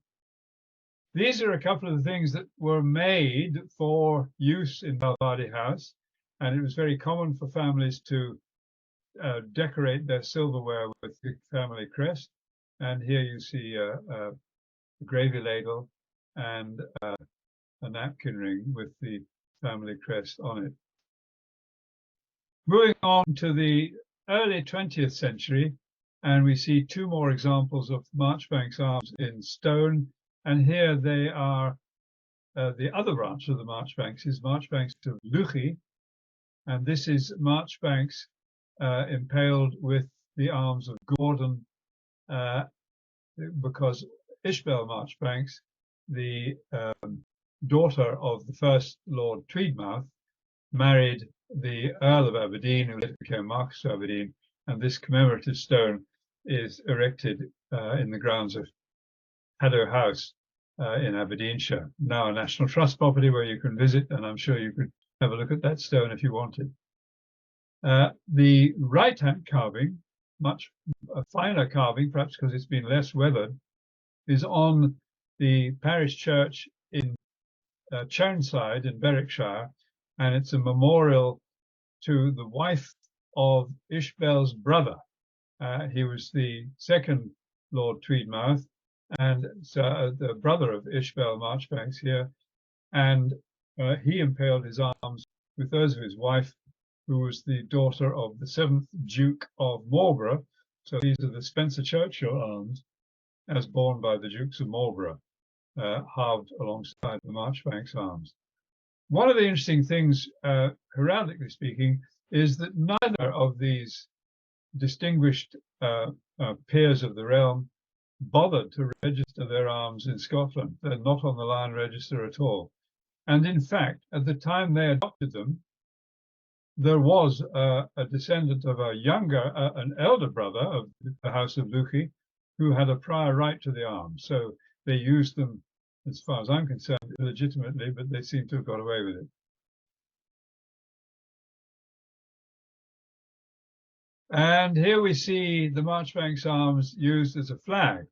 Q: These are a couple of the things that were made for use in Balvardy House, and it was very common for families to decorate their silverware with the family crest. And here you see a gravy ladle and a napkin ring with the family crest on it. Moving on to the early 20th century, and we see two more examples of Marjoribanks arms in stone. And here they are, the other branch of the Marjoribanks is Marjoribanks of Luchi. And this is Marjoribanks impaled with the arms of Gordon, because Ishbel Marjoribanks, the daughter of the first Lord Tweedmouth, married the Earl of Aberdeen, who later became Marquess of Aberdeen, and this commemorative stone is erected in the grounds of Haddow House in Aberdeenshire, now a National Trust property where you can visit, and I'm sure you could have a look at that stone if you wanted. The right-hand carving, much a finer carving, perhaps because it's been less weathered, is on the parish church in Churnside in Berwickshire, and it's a memorial to the wife of Ishbel's brother. He was the second Lord Tweedmouth, and so the brother of Ishbel Marjoribanks here, and he impaled his arms with those of his wife, who was the daughter of the 7th Duke of Marlborough. So these are the Spencer Churchill arms, as borne by the Dukes of Marlborough, halved alongside the Marjoribanks arms. One of the interesting things, heraldically speaking, is that neither of these distinguished peers of the realm bothered to register their arms in Scotland. They're not on the Lion Register at all. And in fact, at the time they adopted them, there was a descendant of an elder brother of the House of Luchi, who had a prior right to the arms. So they used them, as far as I'm concerned, illegitimately, but they seem to have got away with it. And here we see the Marjoribanks arms used as a flag.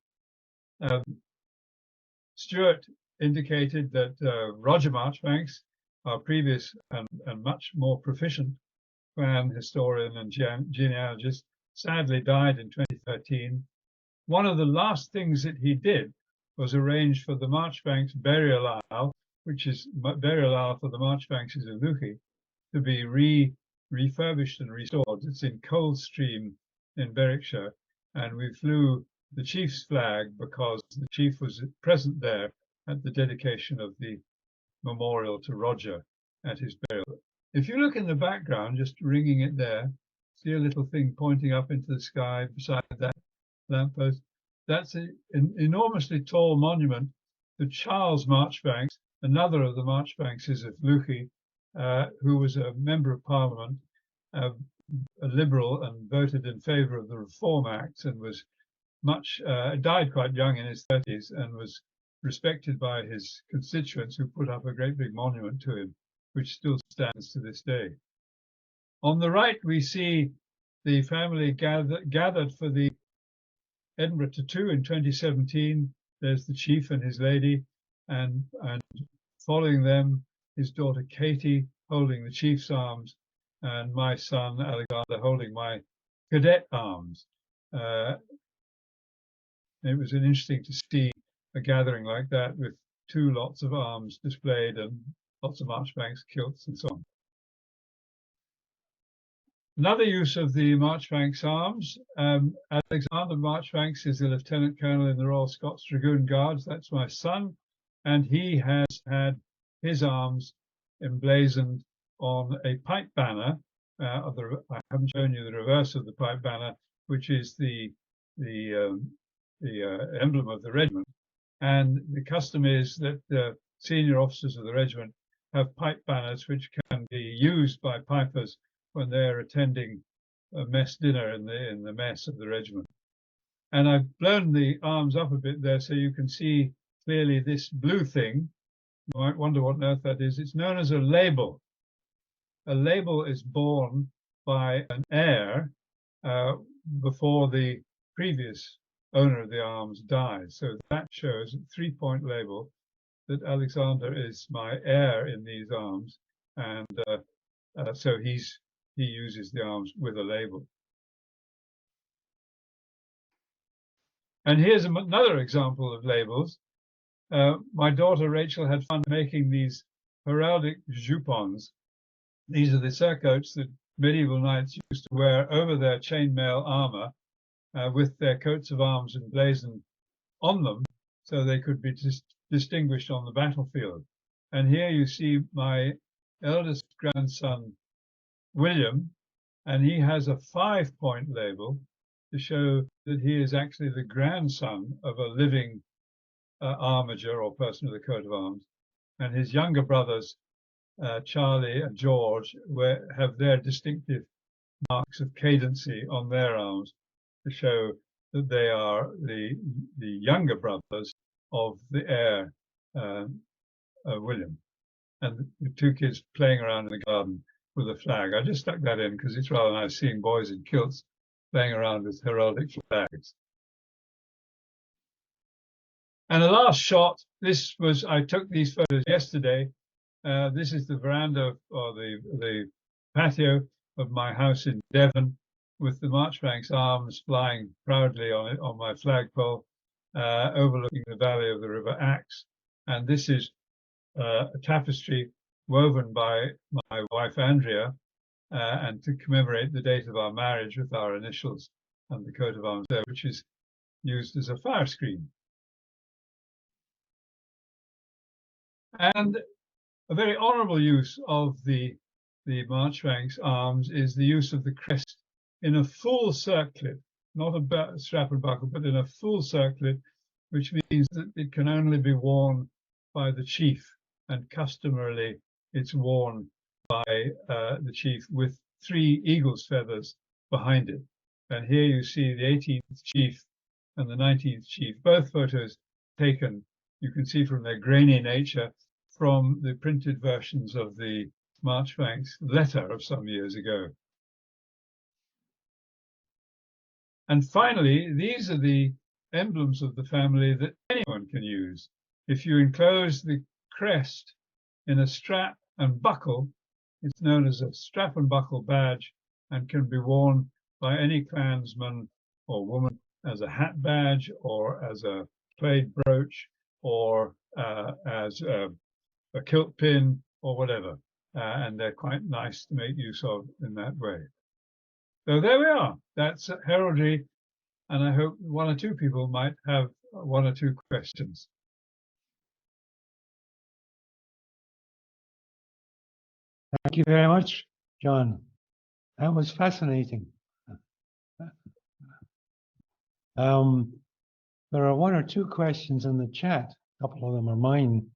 Q: Stuart indicated that Roger Marjoribanks, our previous and much more proficient clan historian and genealogist, sadly died in 2013. One of the last things that he did was arrange for the Marjoribanks burial isle, which is burial isle for the Marjoribanks of Luchi, to be refurbished and restored. It's in Coldstream in Berwickshire, and we flew the chief's flag because the chief was present there at the dedication of the memorial to Roger at his burial. If you look in the background, just ringing it there, see a little thing pointing up into the sky beside that lamppost. That's an enormously tall monument to Charles Marjoribanks, another of the Marjoribankses of Luchi, who was a member of Parliament, a Liberal, and voted in favour of the Reform Acts, and was died quite young in his 30s, and was respected by his constituents, who put up a great big monument to him, which still stands to this day. On the right, we see the family gathered for the Edinburgh Tattoo in 2017. There's the chief and his lady, and following them, his daughter Katie holding the chief's arms, and my son Alexander holding my cadet arms. It was interesting to see a gathering like that with two lots of arms displayed and lots of Marjoribanks kilts and so on. Another use of the Marjoribanks arms, Alexander Marjoribanks is a lieutenant colonel in the Royal Scots Dragoon Guards. That's my son, and he has had his arms emblazoned on a pipe banner. I haven't shown you the reverse of the pipe banner, which is the emblem of the regiment. And the custom is that the senior officers of the regiment have pipe banners which can be used by pipers when they're attending a mess dinner in the mess of the regiment. And I've blown the arms up a bit there so you can see clearly this blue thing, You might wonder what on earth that is. It's known as a label. A label is borne by an heir before the previous owner of the arms dies. So that shows a 3-point label that Alexander is my heir in these arms, and so he uses the arms with a label. And here's another example of labels. My daughter Rachel had fun making these heraldic jupons. These are the surcoats that medieval knights used to wear over their chainmail armor with their coats of arms emblazoned on them so they could be distinguished on the battlefield. And here you see my eldest grandson, William, and he has a 5-point label to show that he is actually the grandson of a living armiger or person with a coat of arms. And his younger brothers, Charlie and George, have their distinctive marks of cadency on their arms to show that they are the younger brothers of the heir, William. And the two kids playing around in the garden with a flag. I just stuck that in because it's rather nice seeing boys in kilts playing around with heraldic flags. And the last shot, I took these photos yesterday. This is the veranda or the patio of my house in Devon, with the Marjoribanks arms flying proudly on it on my flagpole, overlooking the valley of the River Axe. And this is a tapestry woven by my wife Andrea, and to commemorate the date of our marriage with our initials and the coat of arms there, which is used as a fire screen. And a very honourable use of the Marjoribanks arms is the use of the crest in a full circlet, not a strap and buckle, but in a full circlet, which means that it can only be worn by the chief, and customarily it's worn by the chief with 3 eagle's feathers behind it. And here you see the 18th chief and the 19th chief, both photos taken, you can see from their grainy nature, from the printed versions of the Marjoribanks letter of some years ago. And finally, these are the emblems of the family that anyone can use. If you enclose the crest in a strap and buckle, it's known as a strap and buckle badge and can be worn by any clansman or woman as a hat badge or as a plaid brooch or as a kilt pin or whatever. And they're quite nice to make use of in that way. So there we are. That's heraldry. And I hope 1 or 2 people might have 1 or 2 questions.
B: Thank you very much, John. That was fascinating. There are 1 or 2 questions in the chat. A couple of them are mine.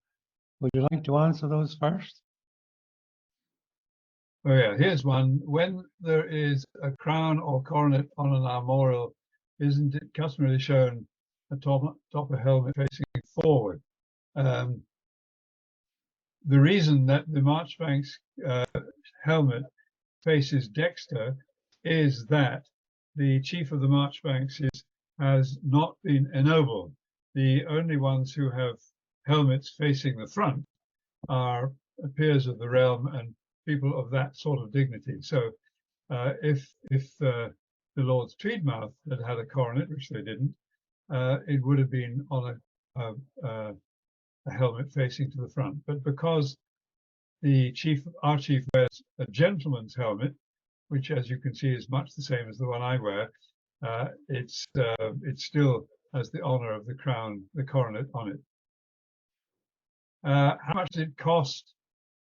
B: Would you like to answer those first?
Q: Oh yeah, here's one. When there is a crown or coronet on an armorial, isn't it customarily shown atop a helmet facing forward? The reason that the Marjoribanks helmet faces dexter is that the chief of the Marjoribanks has not been ennobled. The only ones who have helmets facing the front are peers of the realm and people of that sort of dignity. So if the Lords Tweedmouth had had a coronet, which they didn't, it would have been on a helmet facing to the front. But because our chief wears a gentleman's helmet, which, as you can see, is much the same as the one I wear, it still has the honour of the crown, the coronet on it. How much does it cost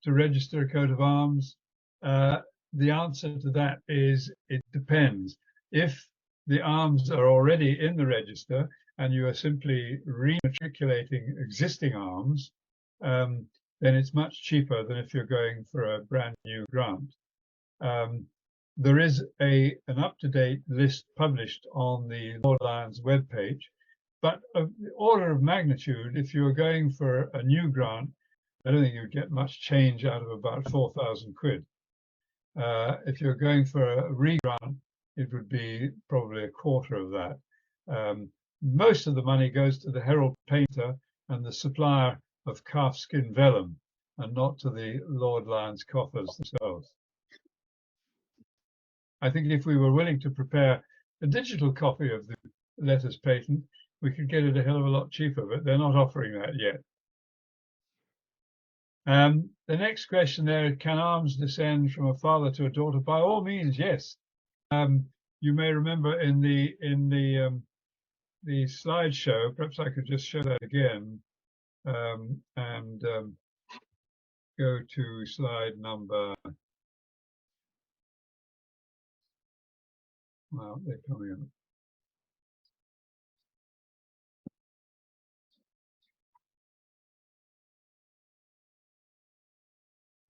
Q: to register a coat of arms? The answer to that is it depends. If the arms are already in the register and you are simply rematriculating existing arms, then it's much cheaper than if you're going for a brand new grant. There is an up-to-date list published on the Lord Lyons webpage, but of the order of magnitude, if you're going for a new grant, I don't think you'd get much change out of about 4,000 quid. If you're going for a re-grant, it would be probably a quarter of that. Most of the money goes to the herald painter and the supplier of calfskin vellum, and not to the Lord Lion's coffers themselves. I think if we were willing to prepare a digital copy of the letters patent, we could get it a hell of a lot cheaper, but they're not offering that yet. The next question there, can arms descend from a father to a daughter? By all means, yes. You may remember in the slideshow, perhaps I could just show that again, and go to slide number, well, they're coming up.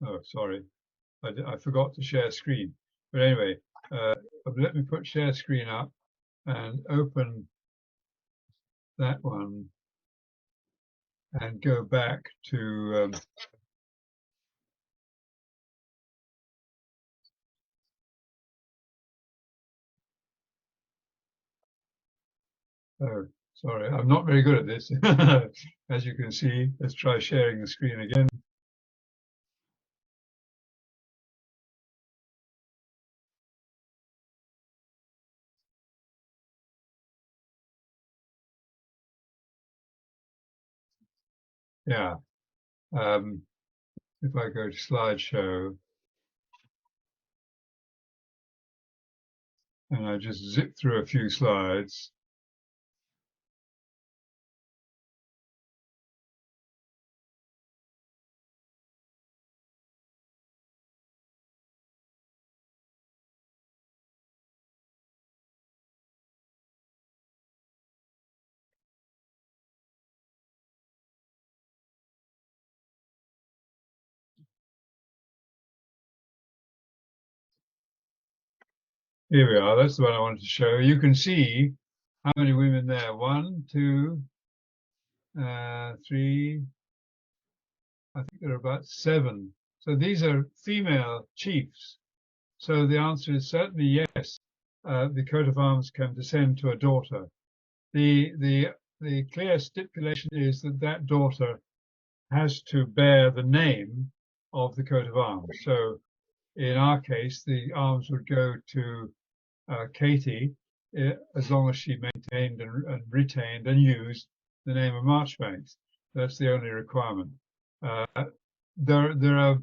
Q: Oh, sorry, I forgot to share screen. But anyway, let me put share screen up and open that one and go back to oh, sorry, I'm not very good at this. As you can see, let's try sharing the screen again. Yeah, if I go to slideshow and I just zip through a few slides. Here we are, that's the one I wanted to show. You can see how many women there. 1, 2, 3, I think there are about 7. So these are female chiefs. So the answer is certainly yes. The coat of arms can descend to a daughter. The clear stipulation is that that daughter has to bear the name of the coat of arms. So in our case, the arms would go to Katie, as long as she maintained and retained and used the name of Marjoribanks. That's the only requirement. There are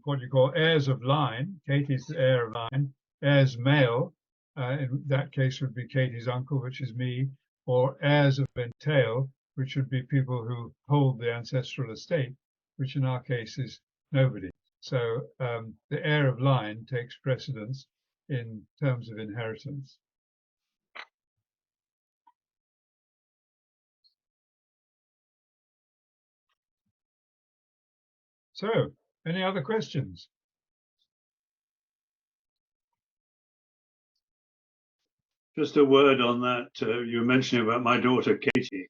Q: what you call heirs of line. Katie's the heir of line. Heirs male, in that case would be Katie's uncle, which is me, or heirs of entail, which would be people who hold the ancestral estate, which in our case is nobody. So the heir of line takes precedence in terms of inheritance. So, any other questions?
R: Just a word on that. You were mentioning about my daughter Katie.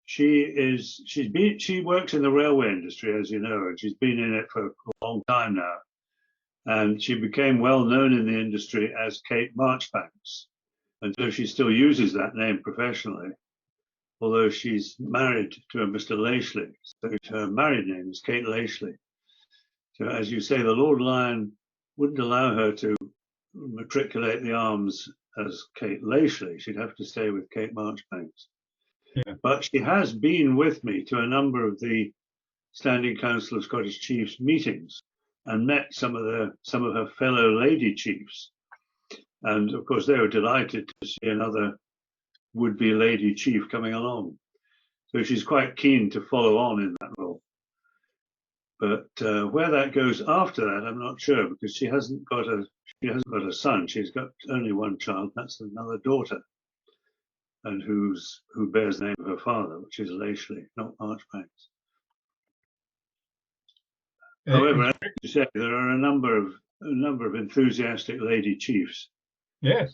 R: She works in the railway industry, as you know, and she's been in it for a long time now. And she became well known in the industry as Kate Marjoribanks, and so she still uses that name professionally, although she's married to a Mr. Lashley, so her married name is Kate Lashley. So as you say, the Lord Lion wouldn't allow her to matriculate the arms as Kate Lashley. She'd have to stay with Kate Marjoribanks.
Q: Yeah.
R: But she has been with me to a number of the Standing Council of Scottish Chiefs meetings and met some of her fellow lady chiefs. And of course, they were delighted to see another would-be lady chief coming along. So she's quite keen to follow on in that role. But where that goes after that, I'm not sure, because she hasn't got a son. She's got only one child. That's another daughter, and who bears the name of her father, which is Lashley, not Marjoribanks. However, as you say, there are a number of enthusiastic lady chiefs.
Q: Yes.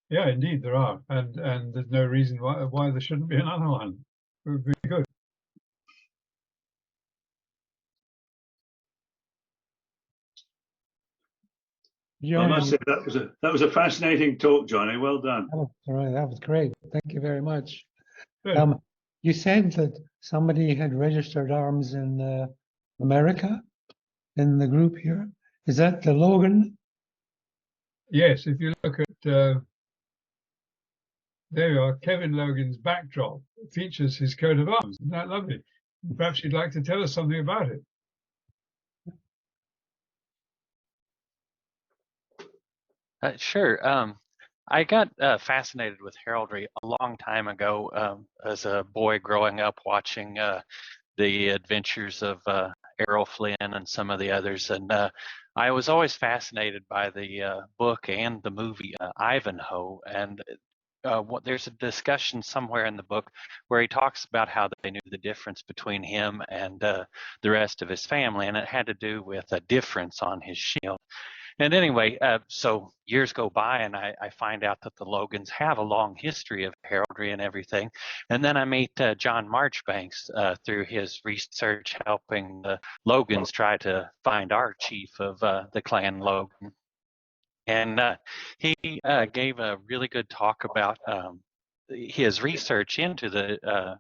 Q: Yeah, indeed there are, and there's no reason why there shouldn't be another one. would be good.
R: I must say that was a fascinating talk, Johnny. Well done.
B: All right, that was great. Thank you very much.
Q: Good.
B: You said that somebody had registered arms in America in the group here. Is that the Logan?
Q: Yes, if you look at there you are, Kevin Logan's backdrop features his coat of arms. Isn't that lovely? Perhaps you'd like to tell us something about it.
H: Sure. I got fascinated with heraldry a long time ago as a boy growing up watching the adventures of Errol Flynn and some of the others. And I was always fascinated by the book and the movie Ivanhoe. And there's a discussion somewhere in the book where he talks about how they knew the difference between him and the rest of his family. And it had to do with a difference on his shield. And anyway, so years go by and I find out that the Logans have a long history of heraldry and everything. And then I meet John Marjoribanks through his research helping the Logans try to find our chief of the clan Logan. And he gave a really good talk about his research into the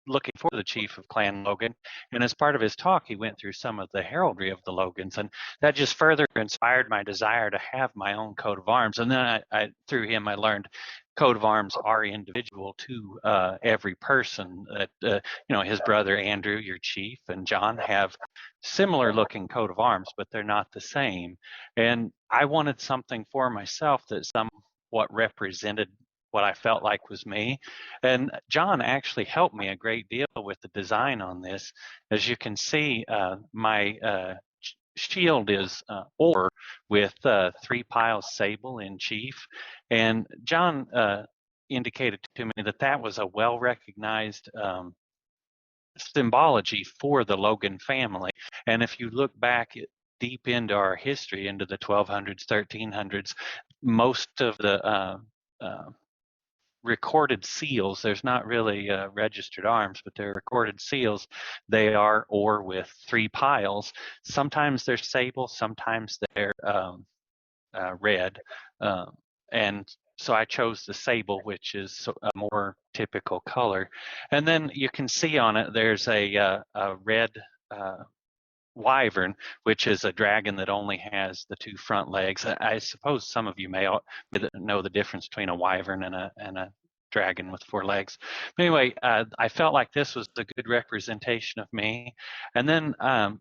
H: looking for the chief of Clan Logan. And as part of his talk, he went through some of the heraldry of the Logans. And that just further inspired my desire to have my own coat of arms. And then I through him, I learned coat of arms are individual to every person. That his brother Andrew, your chief, and John have similar looking coat of arms, but they're not the same. And I wanted something for myself that somewhat represented what I felt like was me. And John actually helped me a great deal with the design on this. As you can see, my shield is or with 3 piles sable in chief. And John indicated to me that that was a well-recognized symbology for the Logan family. And if you look back deep into our history, into the 1200s, 1300s, most of the recorded seals, there's not really registered arms, but they're recorded seals. They are or with 3 piles. Sometimes they're sable, sometimes they're red. And so I chose the sable, which is a more typical color. And then you can see on it, there's a red wyvern, which is a dragon that only has the 2 front legs. I suppose some of you may know the difference between a wyvern and a dragon with 4 legs. But anyway, I felt like this was a good representation of me. And then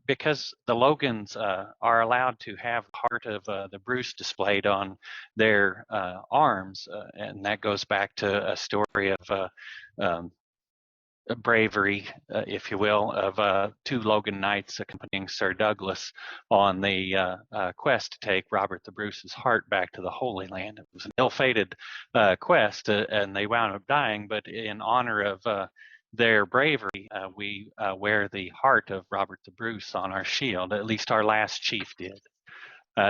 H: because the Logans are allowed to have part of the Bruce displayed on their arms, and that goes back to a story of bravery, if you will, of 2 Logan knights accompanying Sir Douglas on the quest to take Robert the Bruce's heart back to the Holy Land. It was an ill-fated quest, and they wound up dying, but in honor of their bravery, we wear the heart of Robert the Bruce on our shield. At least our last chief did.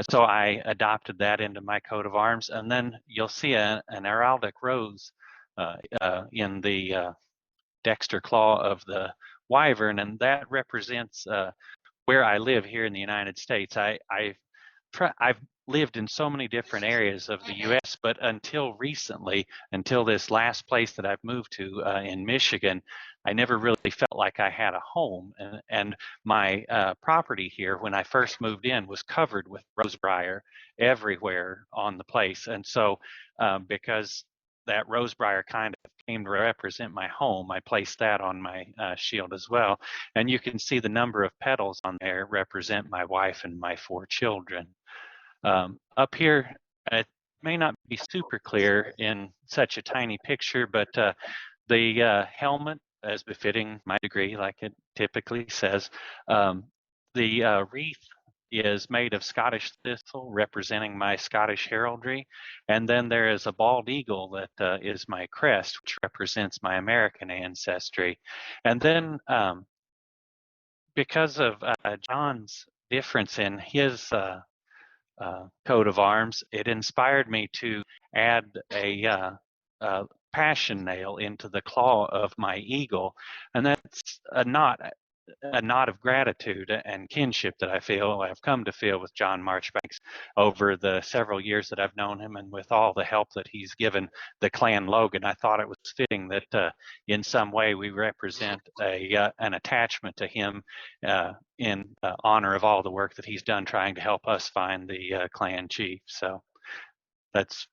H: So I adopted that into my coat of arms, and then you'll see an heraldic rose in the dexter claw of the wyvern, and that represents where I live here in the United States. I've lived in so many different areas of the U.S., but until recently, until this last place that I've moved to in Michigan, I never really felt like I had a home. And my property here, when I first moved in, was covered with rosebriar everywhere on the place. And so because that rosebriar kind of came to represent my home, I placed that on my shield as well. And you can see the number of petals on there represent my wife and my 4 children. Up here, it may not be super clear in such a tiny picture, but the helmet, as befitting my degree, like it typically says, the wreath is made of Scottish thistle, representing my Scottish heraldry. And then there is a bald eagle that is my crest, which represents my American ancestry. And then because of John's difference in his coat of arms, it inspired me to add a passion nail into the claw of my eagle, and that's a knot of gratitude and kinship that I've come to feel with John Marjoribanks over the several years that I've known him, and with all the help that he's given the clan Logan. I thought it was fitting that in some way we represent an attachment to him in honor of all the work that he's done trying to help us find the clan chief. So that's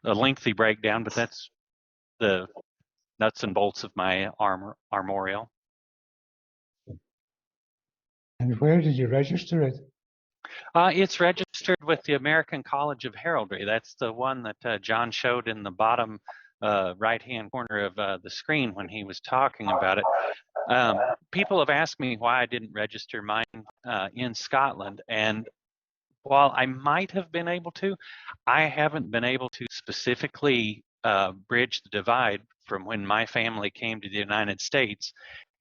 H: a lengthy breakdown, but that's the nuts and bolts of my armorial.
B: And where did you register it?
H: It's registered with the American College of Heraldry. That's the one that John showed in the bottom right-hand corner of the screen when he was talking about it. People have asked me why I didn't register mine in Scotland, and while I might have been able to, I haven't been able to specifically bridge the divide from when my family came to the United States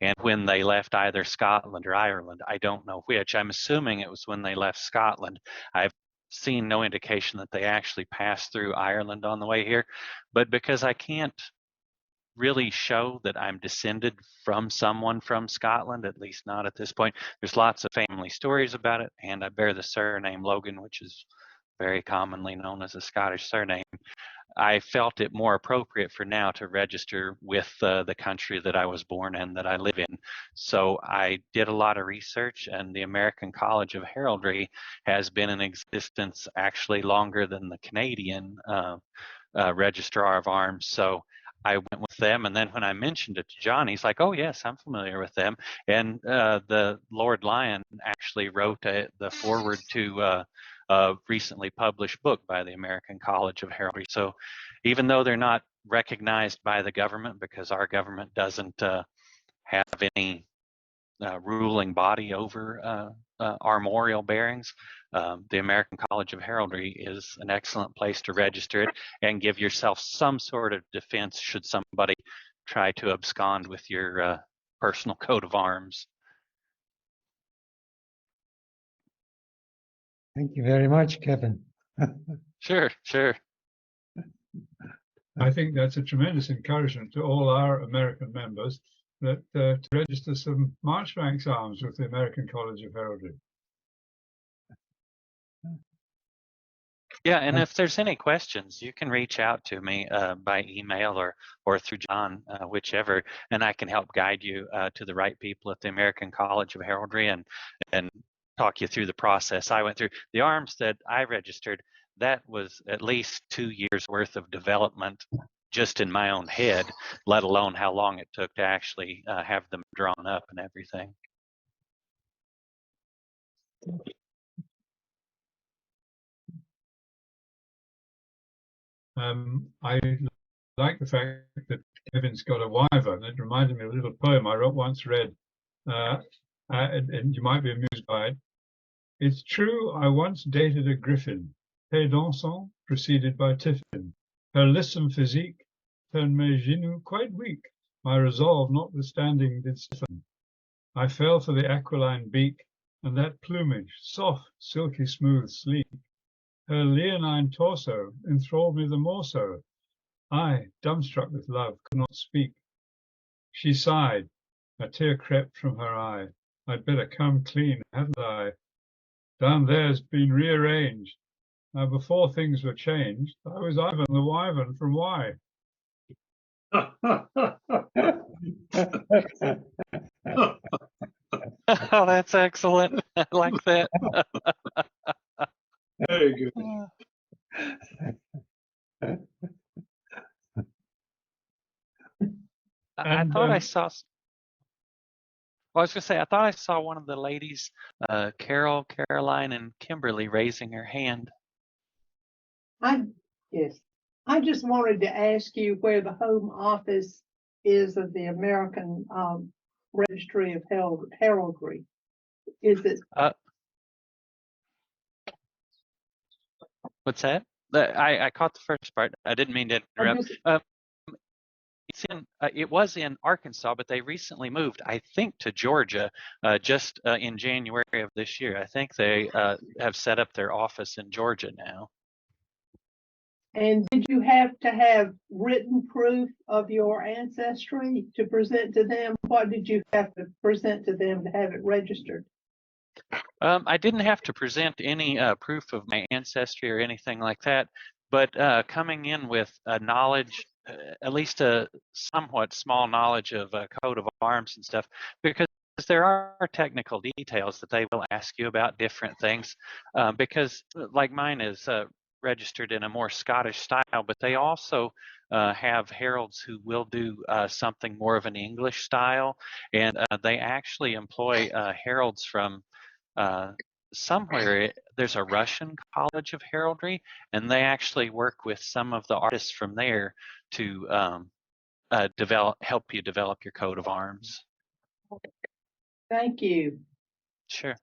H: and when they left either Scotland or Ireland. I don't know which. I'm assuming it was when they left Scotland. I've seen no indication that they actually passed through Ireland on the way here, but because I can't really show that I'm descended from someone from Scotland, at least not at this point. There's lots of family stories about it, and I bear the surname Logan, which is very commonly known as a Scottish surname. I felt it more appropriate for now to register with the country that I was born in, that I live in. So I did a lot of research, and the American College of Heraldry has been in existence actually longer than the Canadian Registrar of Arms. So I went with them, and then when I mentioned it to John, he's like, "Oh yes, I'm familiar with them." And the Lord Lyon actually wrote the foreword to a recently published book by the American College of Heraldry. So even though they're not recognized by the government, because our government doesn't have any ruling body over armorial bearings, the American College of Heraldry is an excellent place to register it and give yourself some sort of defense should somebody try to abscond with your personal coat of arms.
B: Thank you very much, Kevin.
H: Sure.
Q: I think that's a tremendous encouragement to all our American members that to register some Marjoribanks arms with the American College of Heraldry.
H: Yeah, and if there's any questions, you can reach out to me by email or through John, whichever, and I can help guide you to the right people at the American College of Heraldry and talk you through the process I went through. The arms that I registered, that was at least 2 years worth of development just in my own head, let alone how long it took to actually have them drawn up and everything.
Q: I like the fact that Kevin's got a wyvern. It reminded me of a little poem I once read, and you might be amused by it. It's true, I once dated a griffin, paix dansant, preceded by tiffin. Her lissom physique turned mes genoux quite weak, my resolve notwithstanding did stiffen. I fell for the aquiline beak, and that plumage, soft, silky smooth, sleek. Her leonine torso enthralled me the more so. I, dumbstruck with love, could not speak. She sighed, a tear crept from her eye. I'd better come clean, hadn't I? Down there's been rearranged. Now before things were changed, I was Ivan the wyvern from Y.
H: Oh, that's excellent. I like that.
R: Very good.
H: I thought I saw. Well, I was going to say, I thought I saw one of the ladies, Carol, Caroline, and Kimberly raising her hand.
F: Yes. I just wanted to ask you where the home office is of the American Registry of Heraldry. Is it?
H: What's that? I caught the first part. I didn't mean to interrupt. It was in Arkansas, but they recently moved, I think, to Georgia just in January of this year. I think they have set up their office in Georgia now.
F: And did you have to have written proof of your ancestry to present to them? What did you have to present to them to have it registered?
H: I didn't have to present any proof of my ancestry or anything like that, but coming in with a knowledge, at least a somewhat small knowledge of a coat of arms and stuff, because there are technical details that they will ask you about different things, because like mine is registered in a more Scottish style, but they also have heralds who will do something more of an English style, and they actually employ heralds from somewhere. There's a Russian College of Heraldry, and they actually work with some of the artists from there to help you develop your coat of arms.
F: Thank you.
H: Sure.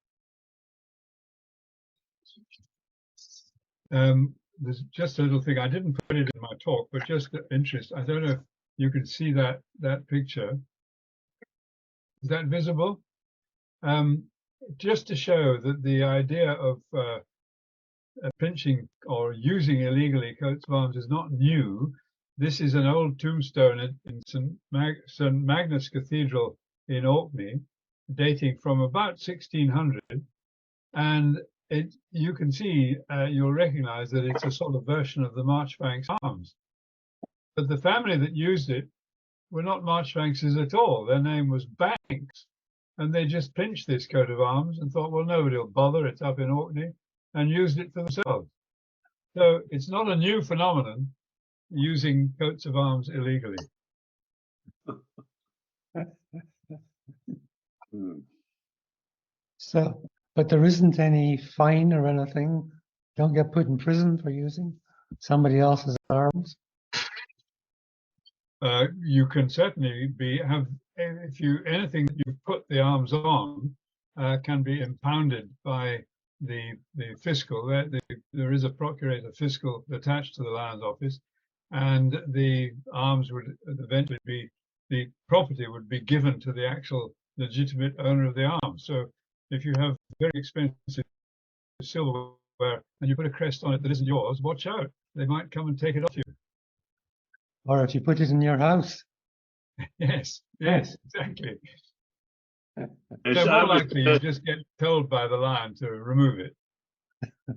Q: There's just a little thing. I didn't put it in my talk, but just the interest. I don't know if you can see that picture. Is that visible? Just to show that the idea of pinching or using illegally coats of arms is not new. This is an old tombstone in St. Magnus Cathedral in Orkney, dating from about 1600, and you can see, you'll recognize that it's a sort of version of the Marjoribanks arms. But the family that used it were not Marjoribankses at all. Their name was Banks. And they just pinched this coat of arms and thought, well, nobody will bother, it's up in Orkney, and used it for themselves. So it's not a new phenomenon, using coats of arms illegally.
B: So, but there isn't any fine or anything. Don't get put in prison for using somebody else's arms.
Q: You can certainly anything that you put the arms on can be impounded by the fiscal. There is a procurator fiscal attached to the Lands Office, and the arms would eventually the property would be given to the actual legitimate owner of the arms. So if you have very expensive silverware and you put a crest on it that isn't yours, watch out. They might come and take it off you.
B: Or if you put it in your house.
Q: Yes, exactly.
R: Yes,
Q: So more likely you just get told by the lion to remove it.
R: I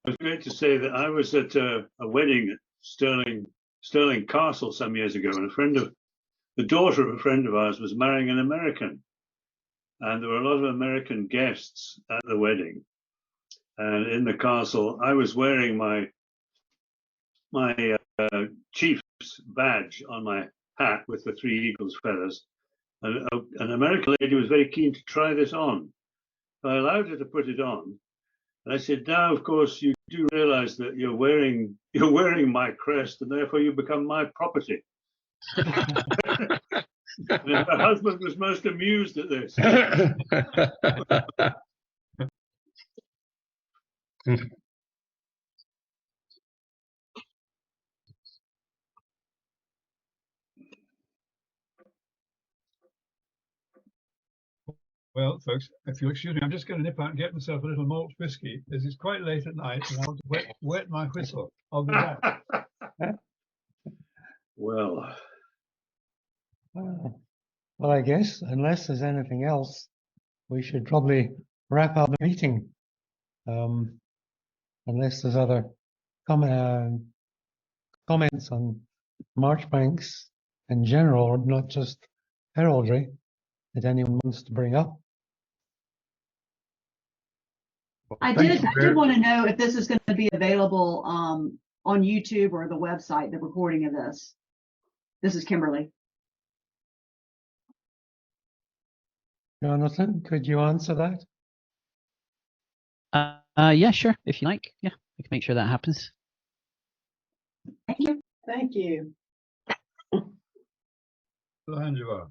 R: was going to say that I was at a wedding at Stirling Castle some years ago, and the daughter of a friend of ours was marrying an American, and there were a lot of American guests at the wedding. And in the castle, I was wearing my chief's badge on my hat with the 3 eagles feathers. And an American lady was very keen to try this on. So I allowed her to put it on. And I said, now, of course, you do realize that you're wearing my crest, and therefore you become my property. And her husband was most amused at this.
Q: Well, folks, if you'll excuse me, I'm just going to nip out and get myself a little malt whiskey, as it's quite late at night, and I want to wet my whistle. I'll be back.
R: Well,
B: I guess, unless there's anything else, we should probably wrap up the meeting. Unless there's other comments on Marjoribanks in general, or not just heraldry, that anyone wants to bring up.
D: I did want to know if this is going to be available on YouTube or the website, the recording of this. This is Kimberly.
B: Jonathan, could you answer that?
J: Yeah, sure, if you like. Yeah, we can make sure that happens.
F: Thank you. Thank you.
Q: Behind you are.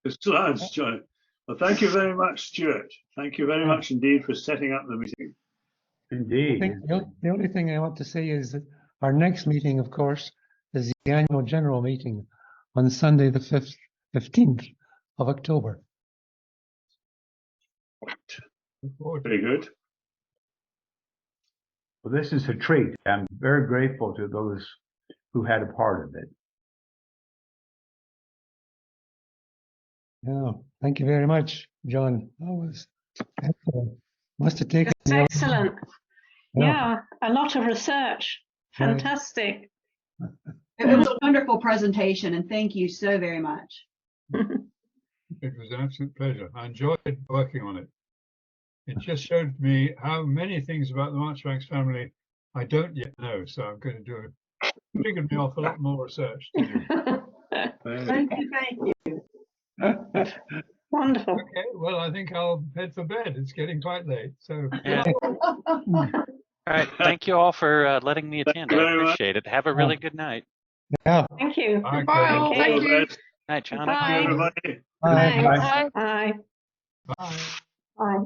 R: Slides, John. Well, thank you very much, Stuart. Thank you very much indeed for setting up the meeting.
G: Indeed.
B: The only thing I want to say is that our next meeting, of course, is the annual general meeting on Sunday, the 15th of October.
R: Very good.
G: Well, this is a treat. I'm very grateful to those who had a part of it.
B: Yeah, thank you very much, John. That was excellent. Must have taken
P: It's
B: you a long
P: excellent.
B: time.
P: Yeah, a lot of research.
B: Right.
P: Fantastic.
D: It was a wonderful presentation, and thank you so very much.
Q: It was an absolute pleasure. I enjoyed working on it. It just showed me how many things about the Marjoribanks family I don't yet know. So I'm going to do it. Triggered me off a lot more research to do.
E: Thank you, thank you.
P: Wonderful.
Q: Okay, well, I think I'll head for bed. It's getting quite late. So
H: Yeah. All right. Thank you all for letting me attend. I appreciate it. Have a really good night.
B: Yeah.
P: Thank you.
K: Goodbye, all. Thank you.
H: Night, John.
P: Bye.
R: Everybody.
B: Bye.
P: Thanks.
K: Bye.
P: Bye.
Q: bye.
P: Bye.